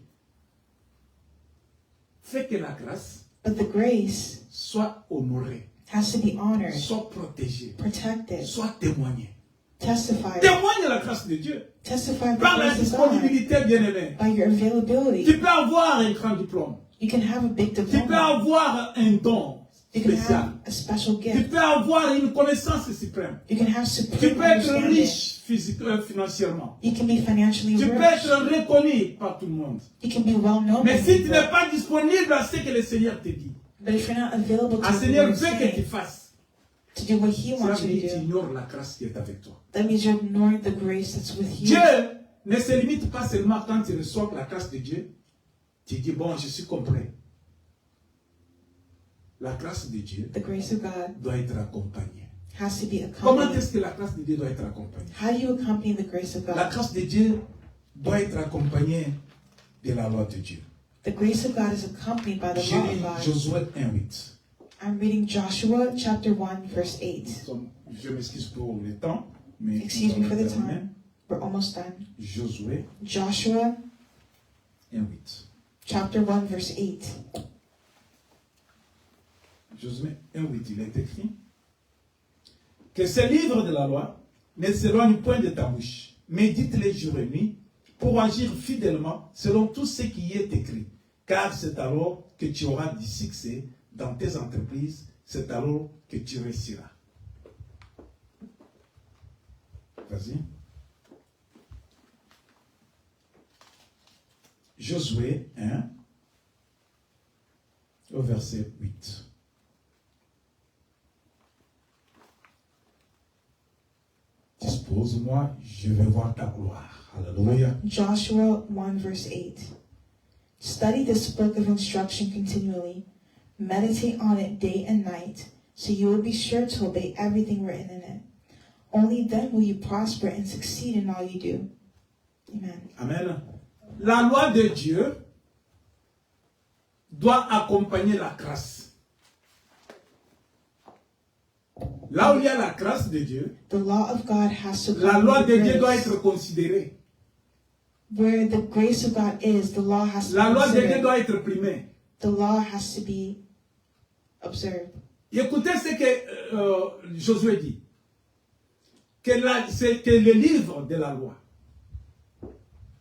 Fais que la grâce But the grace soit honorée, has to be honored, soit protégée, protected, soit témoignée. testified. Témoigne la grâce de Dieu. Testify the Par la grace of God disponibilité, bien-aimé. by your availability. Tu peux avoir un grand diplôme. You can have a big Tu peux diploma. avoir un don You can spécial. have a special Tu gift. peux avoir une connaissance suprême. You can have Tu supreme peux être understanding. riche financièrement. You can be financially Tu peux rich. être reconnu par tout le monde. You can be well known by Mais si tu people. n'es pas disponible à ce que le Seigneur te dit, But if you're not available to le what the Seigneur Lord is veut que tu saying, fasses. to do what He cela wants veut you dire que to tu do, ignores la grâce qui est avec toi. that means you're ignoring the grace that's with you. Dieu ne se limite pas seulement quand tu reçois la grâce de Dieu. Tu dis, bon, je suis complet. La grâce de Dieu The grace of God doit être accompagnée. has to be Comment accompanied. est-ce que la grâce de Dieu doit être accompagnée? How do you accompany the grace of La God? grâce de Dieu doit être accompagnée de la loi de Dieu. The grace of God is accompanied by the Je law of lis God. Josué 1:8. I'm reading Joshua chapter 1, verse 8. Je m'excuse pour le temps, mais Excuse me for the terminer. time. We're almost done. Josué Joshua 1:8. chapter 1, verse 8. Josué 1:8, il est écrit que ce livre de la loi ne s'éloigne point de ta bouche. Médite-les jour et nuit pour agir fidèlement selon tout ce qui y est écrit. Car c'est alors que tu auras du succès dans tes entreprises, c'est alors que tu réussiras. Vas-y. Josué 1, au verset 8. Dispose-moi, je vais voir ta gloire. Alléluia. Joshua 1, verse 8. Study this book of instruction continually. Meditate on it day and night, so you will be sure to obey everything written in it. Only then will you prosper and succeed in all you do. Amen. Amen. La loi de Dieu doit accompagner la grâce. Là où il y a la grâce de Dieu, The law of God has to la loi de accompany Dieu doit grace. être considérée. Where the grace of God is, the law has to La be loi de Dieu considered. doit être primée. The law has to be observed. Écoutez ce que Josué dit. C'est que le livre de la loi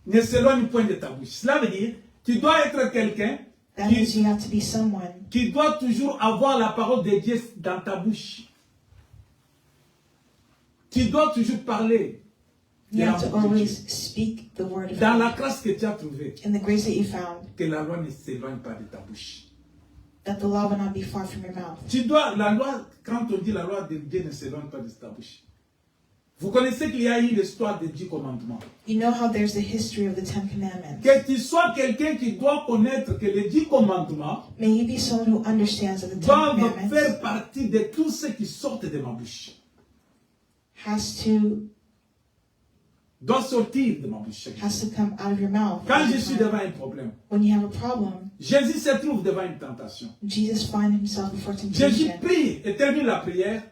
ne s'éloigne point de ta bouche. Cela veut dire tu dois être quelqu'un That means you have to be someone qui doit toujours avoir la parole de Dieu dans ta bouche. Tu dois toujours parler de you la have to parole de always Dieu. speak the word of Dans la God. grâce que tu as trouvée, In the grace that you found, que la loi ne s'éloigne pas de ta bouche. that the law will not be far from your mouth. La loi, quand on dit la loi de Dieu ne s'éloigne pas de ta bouche. Vous connaissez qu'il y a eu l'histoire des 10 commandements. You know how there's the history of the Ten Commandments. Que tu sois quelqu'un qui doit connaître que les 10 commandements May you be someone who understands that the Ten doivent Commandments faire partie de tout ce qui sort de ma bouche. Doit sortir de ma bouche. has to come out of your mouth. Quand je suis devant un problème, When you have a problem, Jésus se trouve devant une tentation. Jesus finds himself before Jésus temptation. prie et termine la prière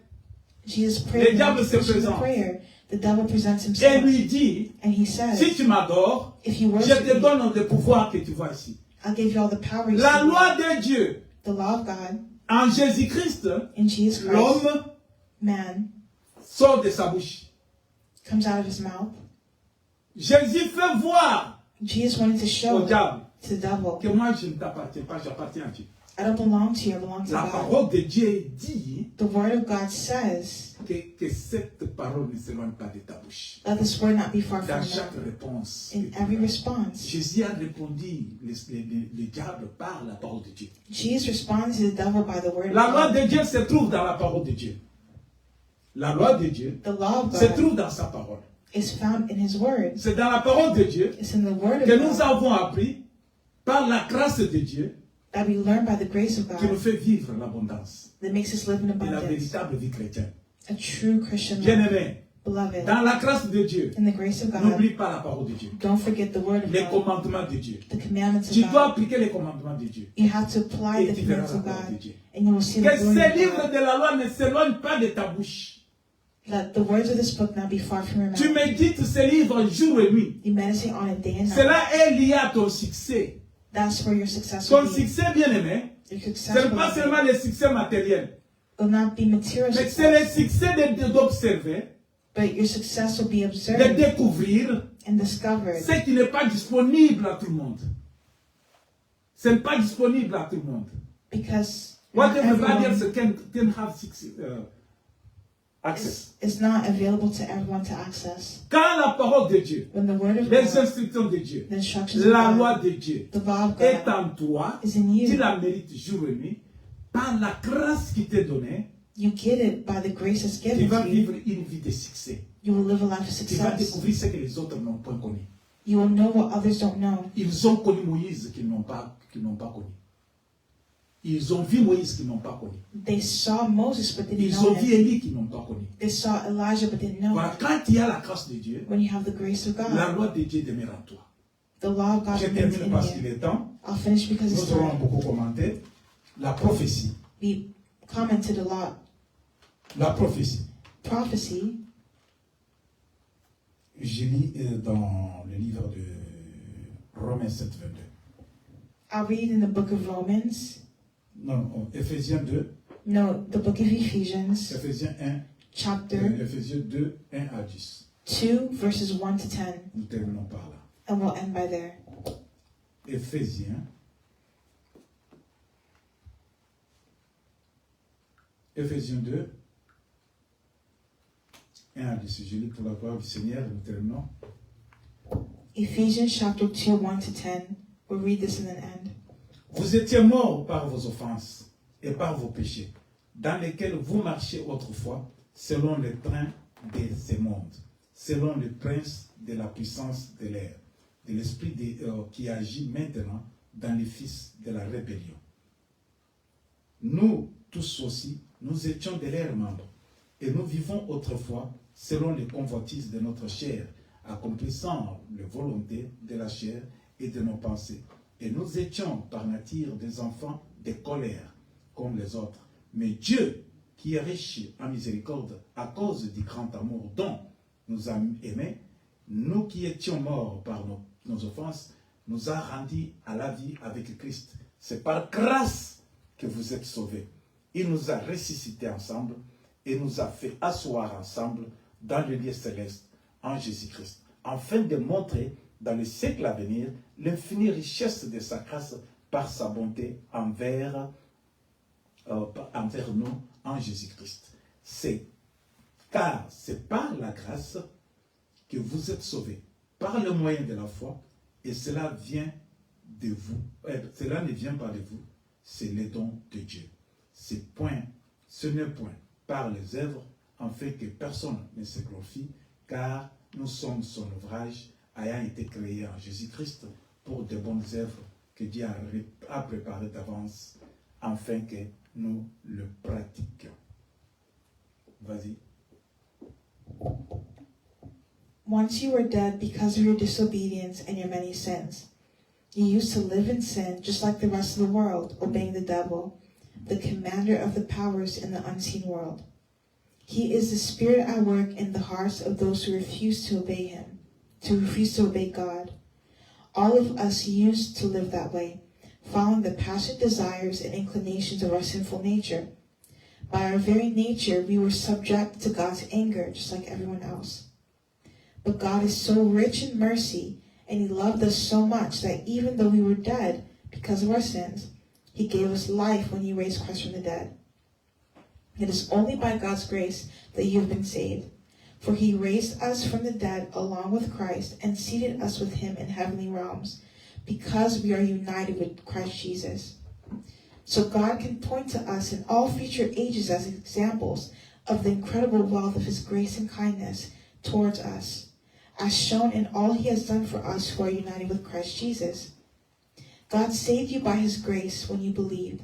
Jesus prayed and diable after se finishing the présente. prayer, the devil presents et himself lui dit, and he says, si tu m'adores, if you je worship te me, donne le pouvoir que tu vois ici. I'll give you all the power you La see. loi de Dieu The law of God en Jésus-Christ, in Jesus Christ, l'homme man, sort de sa bouche. comes out of his mouth. Jésus fait voir Jesus wanted to au show diable to the devil, que moi je ne t'appartiens pas, j'appartiens à Dieu. I don't belong to you, I belong to La God. parole de Dieu dit The word of God says, que cette parole ne s'éloigne pas de ta bouche. let this word not be far Dans from your chaque mouth. réponse. In every response, Jésus a répondu, le diable par la parole de Dieu. Jesus responds to the devil by the word of La loi God. de Dieu se trouve dans la parole de Dieu. La loi de Dieu The law of se God trouve dans sa parole. is found in his word. C'est dans la parole de Dieu It's in the word que of nous God avons appris, par la grâce de Dieu, that we learn by the grace of qui nous God fait vivre l'abondance that makes us live in et la abundance. véritable vie chrétienne. A true Christian life. Bien-aimé, Beloved, dans la grâce de Dieu, in the grace of God, n'oublie pas la parole de Dieu. don't forget the word of Les God, commandements de Dieu. the commandments Tu of dois God. appliquer les commandements de Dieu. You have to apply Et the tu verras commandments la of gloire de God, Dieu. and you will see Que the glory ces of livres God. de la loi ne s'éloignent pas de ta bouche. Let the words of this book not be far from your Tu mouth. médites ces livres jour et nuit. You meditate on it day and night. Cela est lié à ton succès. That's where your success will Ton be. succès, bien-aimé, Your ce success n'est will pas seulement be. le succès matériel, Will not be material mais c'est le success, succès d'observer, but your success will be de observed découvrir and discovered. ce qui n'est pas disponible à tout le monde. Ce n'est pas disponible à tout le monde. Because What not everybody else everyone can have access. is not available to everyone to access. Quand la parole de Dieu, When the word of les God, instructions de Dieu, the instructions of la God, loi de Dieu the law of est God en toi, is in tu you. la mérites jour et nuit, par la grâce qui t'est donnée, You get it by the grace that's Tu given vas to you. vivre une vie de succès. You will live a life of Tu vas success. découvrir ce que les autres n'ont pas connu. You will know what others don't know. Ils ont connu Moïse qu'ils n'ont pas connu. Ils ont vu Moïse qu'ils n'ont pas connu. They saw Moses but didn't Ils know ont vu him. Élie qu'ils n'ont pas connu. They saw Elijah but didn't know him. Voilà, quand il y a la grâce de Dieu, When you have the grace of la God, loi de Dieu demeure en toi. the law of God Je remains termine in parce qu'il you. est temps. I'll finish because it's Nous aurons time. beaucoup commenté. La prophétie. We commented a lot. La prophétie. Prophecy, Je lis dans le livre de Romains 7, 22. I'll read in the book of Romans. Non, Éphésiens 2, No, the book of Ephesians, Éphésiens 1, chapter Éphésiens 2, 1 à 10. 2, verses 1 to 10. Nous terminons par là. And we'll end by there. Éphésiens 2, 1 à 10. Je lis pour la gloire du Seigneur, nous terminons. Ephesians chapter 2, 1 to 10. We'll read this and then end. Vous étiez morts par vos offenses et par vos péchés, dans lesquels vous marchiez autrefois, selon le train de ces mondes, selon le prince de la puissance de l'air, de l'esprit qui agit maintenant dans les fils de la rébellion. Nous tous aussi, nous étions de leurs membres, et nous vivons autrefois selon les convoitises de notre chair, accomplissant les volontés de la chair et de nos pensées. Et nous étions par nature des enfants de colère, comme les autres. Mais Dieu, qui est riche en miséricorde, à cause du grand amour dont nous a aimés, nous qui étions morts par nos offenses, nous a rendus à la vie avec Christ. C'est par grâce que vous êtes sauvés. Il nous a ressuscités ensemble et nous a fait asseoir ensemble dans le lieu céleste en Jésus-Christ, afin de montrer dans le siècle à venir l'infinie richesse de sa grâce par sa bonté envers nous en Jésus-Christ. Car c'est par la grâce que vous êtes sauvés, par le moyen de la foi, et cela vient de vous. Cela ne vient pas de vous, c'est le don de Dieu. Ce n'est point par les œuvres, afin que personne ne se glorifie, car nous sommes son ouvrage, ayant été créé en Jésus-Christ pour de bonnes œuvres que Dieu a préparées d'avance, afin que nous le pratiquions. Vas-y. Once you were dead because of your disobedience and your many sins. You used to live in sin just like the rest of the world, obeying the devil, the commander of the powers in the unseen world. He is the spirit at work in the hearts of those who refuse to obey him, to refuse to obey God. All of us used to live that way, following the passionate desires and inclinations of our sinful nature. By our very nature, we were subject to God's anger, just like everyone else. But God is so rich in mercy, and he loved us so much that even though we were dead because of our sins, he gave us life when he raised Christ from the dead. It is only by God's grace that you have been saved. For he raised us from the dead along with Christ and seated us with him in heavenly realms, because we are united with Christ Jesus. So God can point to us in all future ages as examples of the incredible wealth of his grace and kindness towards us, as shown in all he has done for us who are united with Christ Jesus. God saved you by his grace when you believed,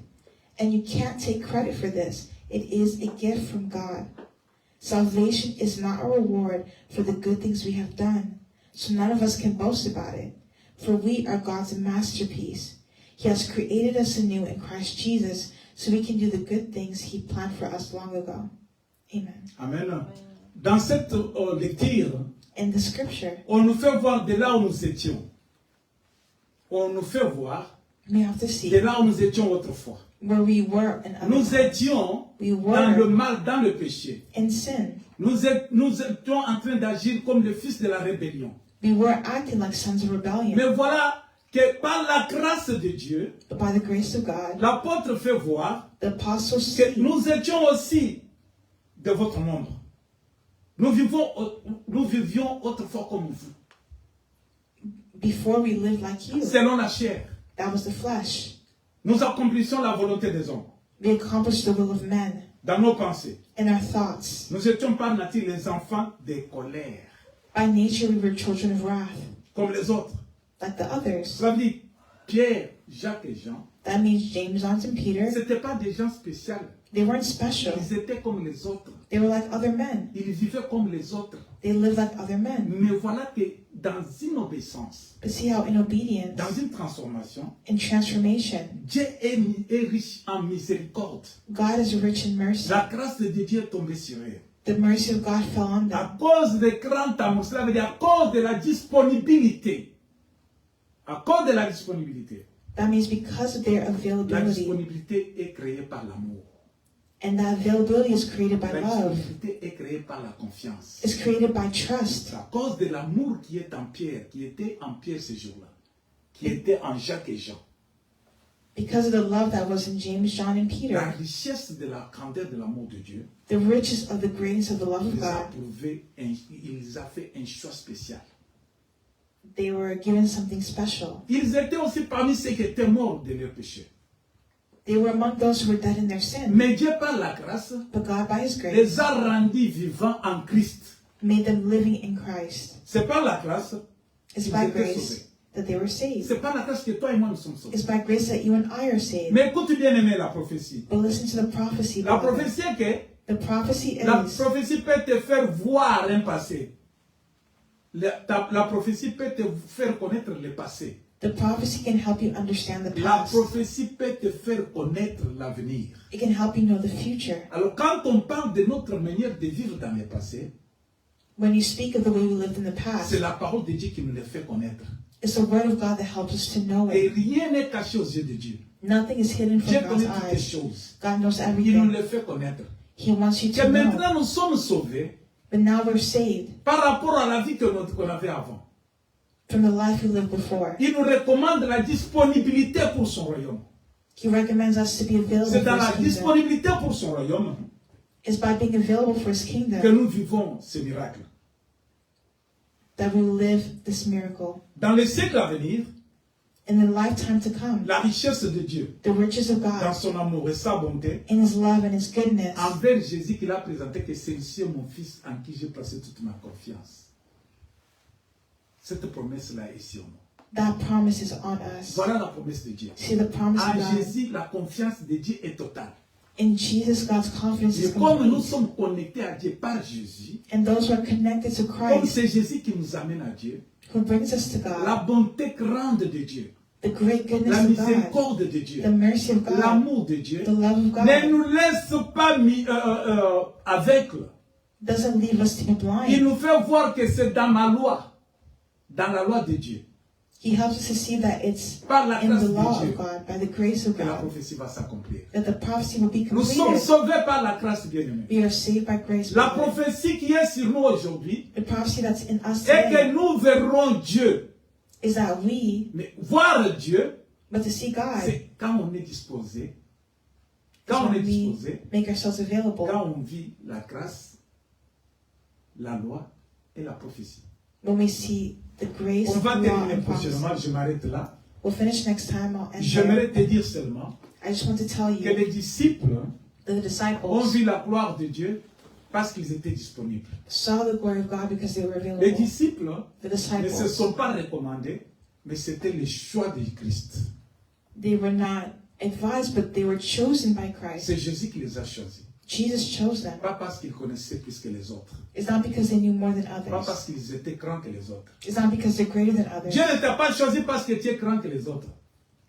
and you can't take credit for this. It is a gift from God. Salvation is not a reward for the good things we have done, so none of us can boast about it, for we are God's masterpiece. He has created us anew in Christ Jesus so we can do the good things he planned for us long ago. Amen. Amen. Dans cette lecture, In the scripture, on nous fait voir de là où nous étions. On nous fait voir we have to de see là où nous étions autrefois. where we were in other Nous times. étions We dans le were mal, dans le péché. in sin. Nous étions en train d'agir comme les fils de la rébellion. We were acting like sons of rebellion. Mais voilà que par la grâce de Dieu, But by the grace of God, l'apôtre fait voir the apostles que see nous étions aussi de votre nombre. Nous vivions autrefois comme vous, before we lived like you. selon la chair. That was the flesh. Nous accomplissions la volonté des hommes. We accomplished the will of men. dans nos pensées. in our thoughts. Nous étions par nature les enfants des colères, By nature, we were children of wrath, comme les autres. like the others. Cela veut dire Pierre, Jacques et Jean, That means James, John, and Peter, ce n'étaient pas des gens spéciaux. they weren't special. Ils étaient comme les autres. They were like other men. Ils vivaient comme les autres. They lived like other men. Mais voilà que dans une obéissance, But see how in obedience, dans une transformation, in transformation, Dieu est riche en miséricorde. God is rich in mercy. La grâce de Dieu est tombée sur eux. The mercy of God fell on À them. cause de grand amour, cela veut dire à cause de la disponibilité. À cause de la disponibilité. That means because of their La availability, disponibilité est créée par l'amour. and that availability is created by La love. disponibilité est créée par la confiance. It's created by trust. C'est à cause de l'amour qui est en Pierre, qui était en Pierre ce jour-là, qui était en Jacques et Jean. Because of the love that was in James, John, and La Peter, richesse de la grandeur de l'amour de Dieu, the riches of the greatness of the love il of les a God, prouvé, il les a fait un choix spécial. they were given something special. Ils étaient aussi parmi ceux qui étaient morts de leurs péchés. They were among those who were dead in their sin. Mais Dieu, par la grâce, But God, by His grace, les a rendus vivants en Christ. made them living in Christ. C'est par la grâce It's qu'ils by étaient sauvés. grace that they were saved. C'est par la grâce que toi et moi nous sommes sauvés. It's by grace that you and I are saved. Mais écoute bien aimé la prophétie. But listen to the prophecy. La beloved. prophétie est que The prophecy la is prophétie peut te faire voir un passé. La prophétie peut te faire connaître le passé. the prophecy can help you understand the La past. prophétie peut te faire connaître l'avenir. It can help you know the future. Alors quand on parle de notre manière de vivre dans le passé, When you speak of the way we lived in the past, c'est la parole de Dieu qui nous le fait connaître. it's the word of God that helps us to know Et it. rien n'est caché aux yeux de Dieu. Nothing is hidden from Dieu God's connaît toutes les eyes. choses. God knows Il nous everything. le fait connaître. He wants you Que to know. maintenant nous sommes sauvés But now we're saved par rapport à la vie qu'on avait avant. from the life we lived before. Il nous recommande la disponibilité pour son royaume. He recommends us to be available C'est dans for la His kingdom. disponibilité pour son royaume It's by being available for His que kingdom nous vivons ce miracle. that we live this miracle. Dans les siècles à venir, In the lifetime to come, la richesse de Dieu, the riches of dans God, son amour et sa bonté, in His love and His goodness, envers Jésus qu'il a présenté que celui-ci est mon fils en qui j'ai placé toute ma confiance. Cette promesse-là est sur nous. that promise is on us. Voilà la promesse de Dieu. See, the promise of En God. Jésus, la confiance de Dieu est totale. In Jesus, God's confidence Et is comme nous complete. sommes connectés à Dieu par Jésus, And those who are connected to comme Christ, c'est Jésus qui nous amène à Dieu, who brings us to la God, bonté grande de Dieu, the great la goodness of God, miséricorde de Dieu, the mercy of God, l'amour de Dieu, the love of ne God, nous laisse pas aveugles. doesn't leave us to be Il blind. nous fait voir que c'est dans la loi de Dieu, He helps us to see that it's par la in grâce the de law Dieu, of God, by the grace of que la God, prophétie va s'accomplir. that the prophecy will be Nous sommes completed. sauvés par la grâce, bien-aimés. We are saved by grace. La beloved. prophétie qui est sur nous aujourd'hui The prophecy that's in us est que today nous verrons Dieu. is that we, Mais voir Dieu, but to see God, c'est quand on est disposé, is quand on est when we disposé, make ourselves available, quand on vit la grâce, la loi et la prophétie. when we see the grace, On va law, terminer and prophecy. prochainement, je m'arrête là. We'll finish next time. I'll end there. J'aimerais te dire seulement I just want to tell que you, les disciples the ont disciples vu la gloire de Dieu parce qu'ils étaient disponibles. saw the glory of God because they were Les available. disciples The ne se disciples, sont pas recommandés, mais c'était le choix de Christ. they were not advised, but they were chosen by Christ. C'est Jésus qui les a choisis. Jesus chose them. Pas parce qu'ils connaissaient plus que les autres. It's not because they knew more than Pas others. parce qu'ils étaient grands que les autres. It's not because they're greater than others. Dieu ne t'a pas choisi parce que tu es grand que les autres.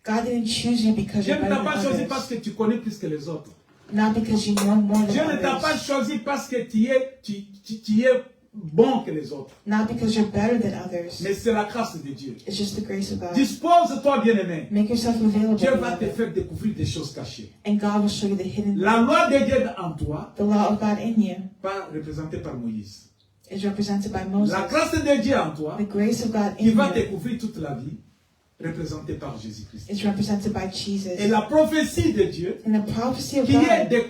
God didn't choose you because Dieu you're ne better t'a than pas choisi parce others. que tu connais plus que les autres. Not because you know more Dieu ne than t'a pas others. choisi parce que tu es bon que les autres. Not because you're better than others. Mais c'est la grâce de Dieu. It's just the grace of God. Dispose-toi, bien-aimé. Make yourself available, Dieu va te beloved, faire découvrir des choses cachées. and God will show you the hidden. La loi de Dieu en toi, The law of God in you pas représentée par Moïse. is represented by Moses. La grâce de Dieu en toi, The grace of God qui in va you découvrir toute la vie, représentée par Jésus-Christ. is represented by Jesus. Et la prophétie de Dieu, And the prophecy of qui est, God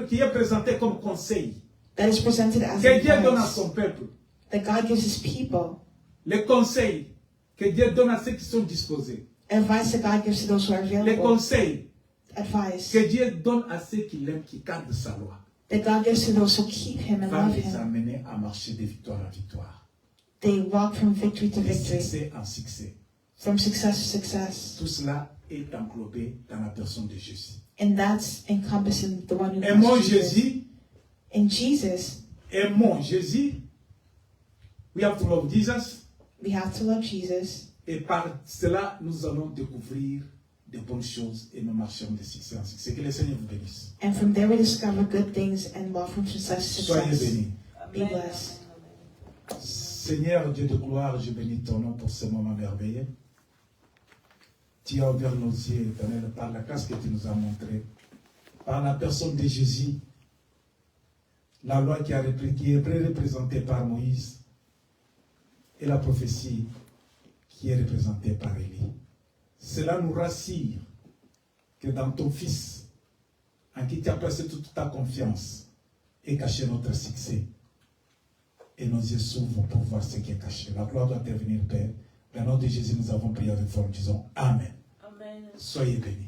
qui est présentée comme conseil, that is presented as que Dieu donne à advice son peuple, that God gives His people, les conseils que Dieu donne à ceux qui sont disposés, advice that God gives to those who are les available, conseils advice que Dieu donne à ceux qui l'aiment, qui gardent sa loi, that God gives to those who keep Him and va love les Him. amener à marcher de victoire en victoire, They walk from victory to de victory, succès en succès. from success to success. Tout cela est englobé dans la personne de Jésus. And that's encompassing the one who Aimons knows Jesus. Jésus, In Jesus, aimons Jésus. We have to love Jesus. we have to love Jesus. Et par cela, nous allons découvrir de bonnes choses et nous marcherons de succès en succès. Que le Seigneur vous bénisse. And from there we discover good things and walk from success to Soyez success. bénis. Be blessed. Seigneur Dieu de gloire, je bénis ton nom pour ce moment merveilleux. Tu as ouvert nos yeux, Éternel, par la grâce que tu nous as montrée, par la personne de Jésus, la loi qui est représentée par Moïse et la prophétie qui est représentée par Élie. Cela nous rassure que dans ton Fils, en qui tu as placé toute ta confiance, est caché notre succès. Et nos yeux s'ouvrent pour voir ce qui est caché. La gloire doit intervenir, Père. Au nom de Jésus, nous avons prié avec foi. Nous disons Amen. Amen. Soyez bénis.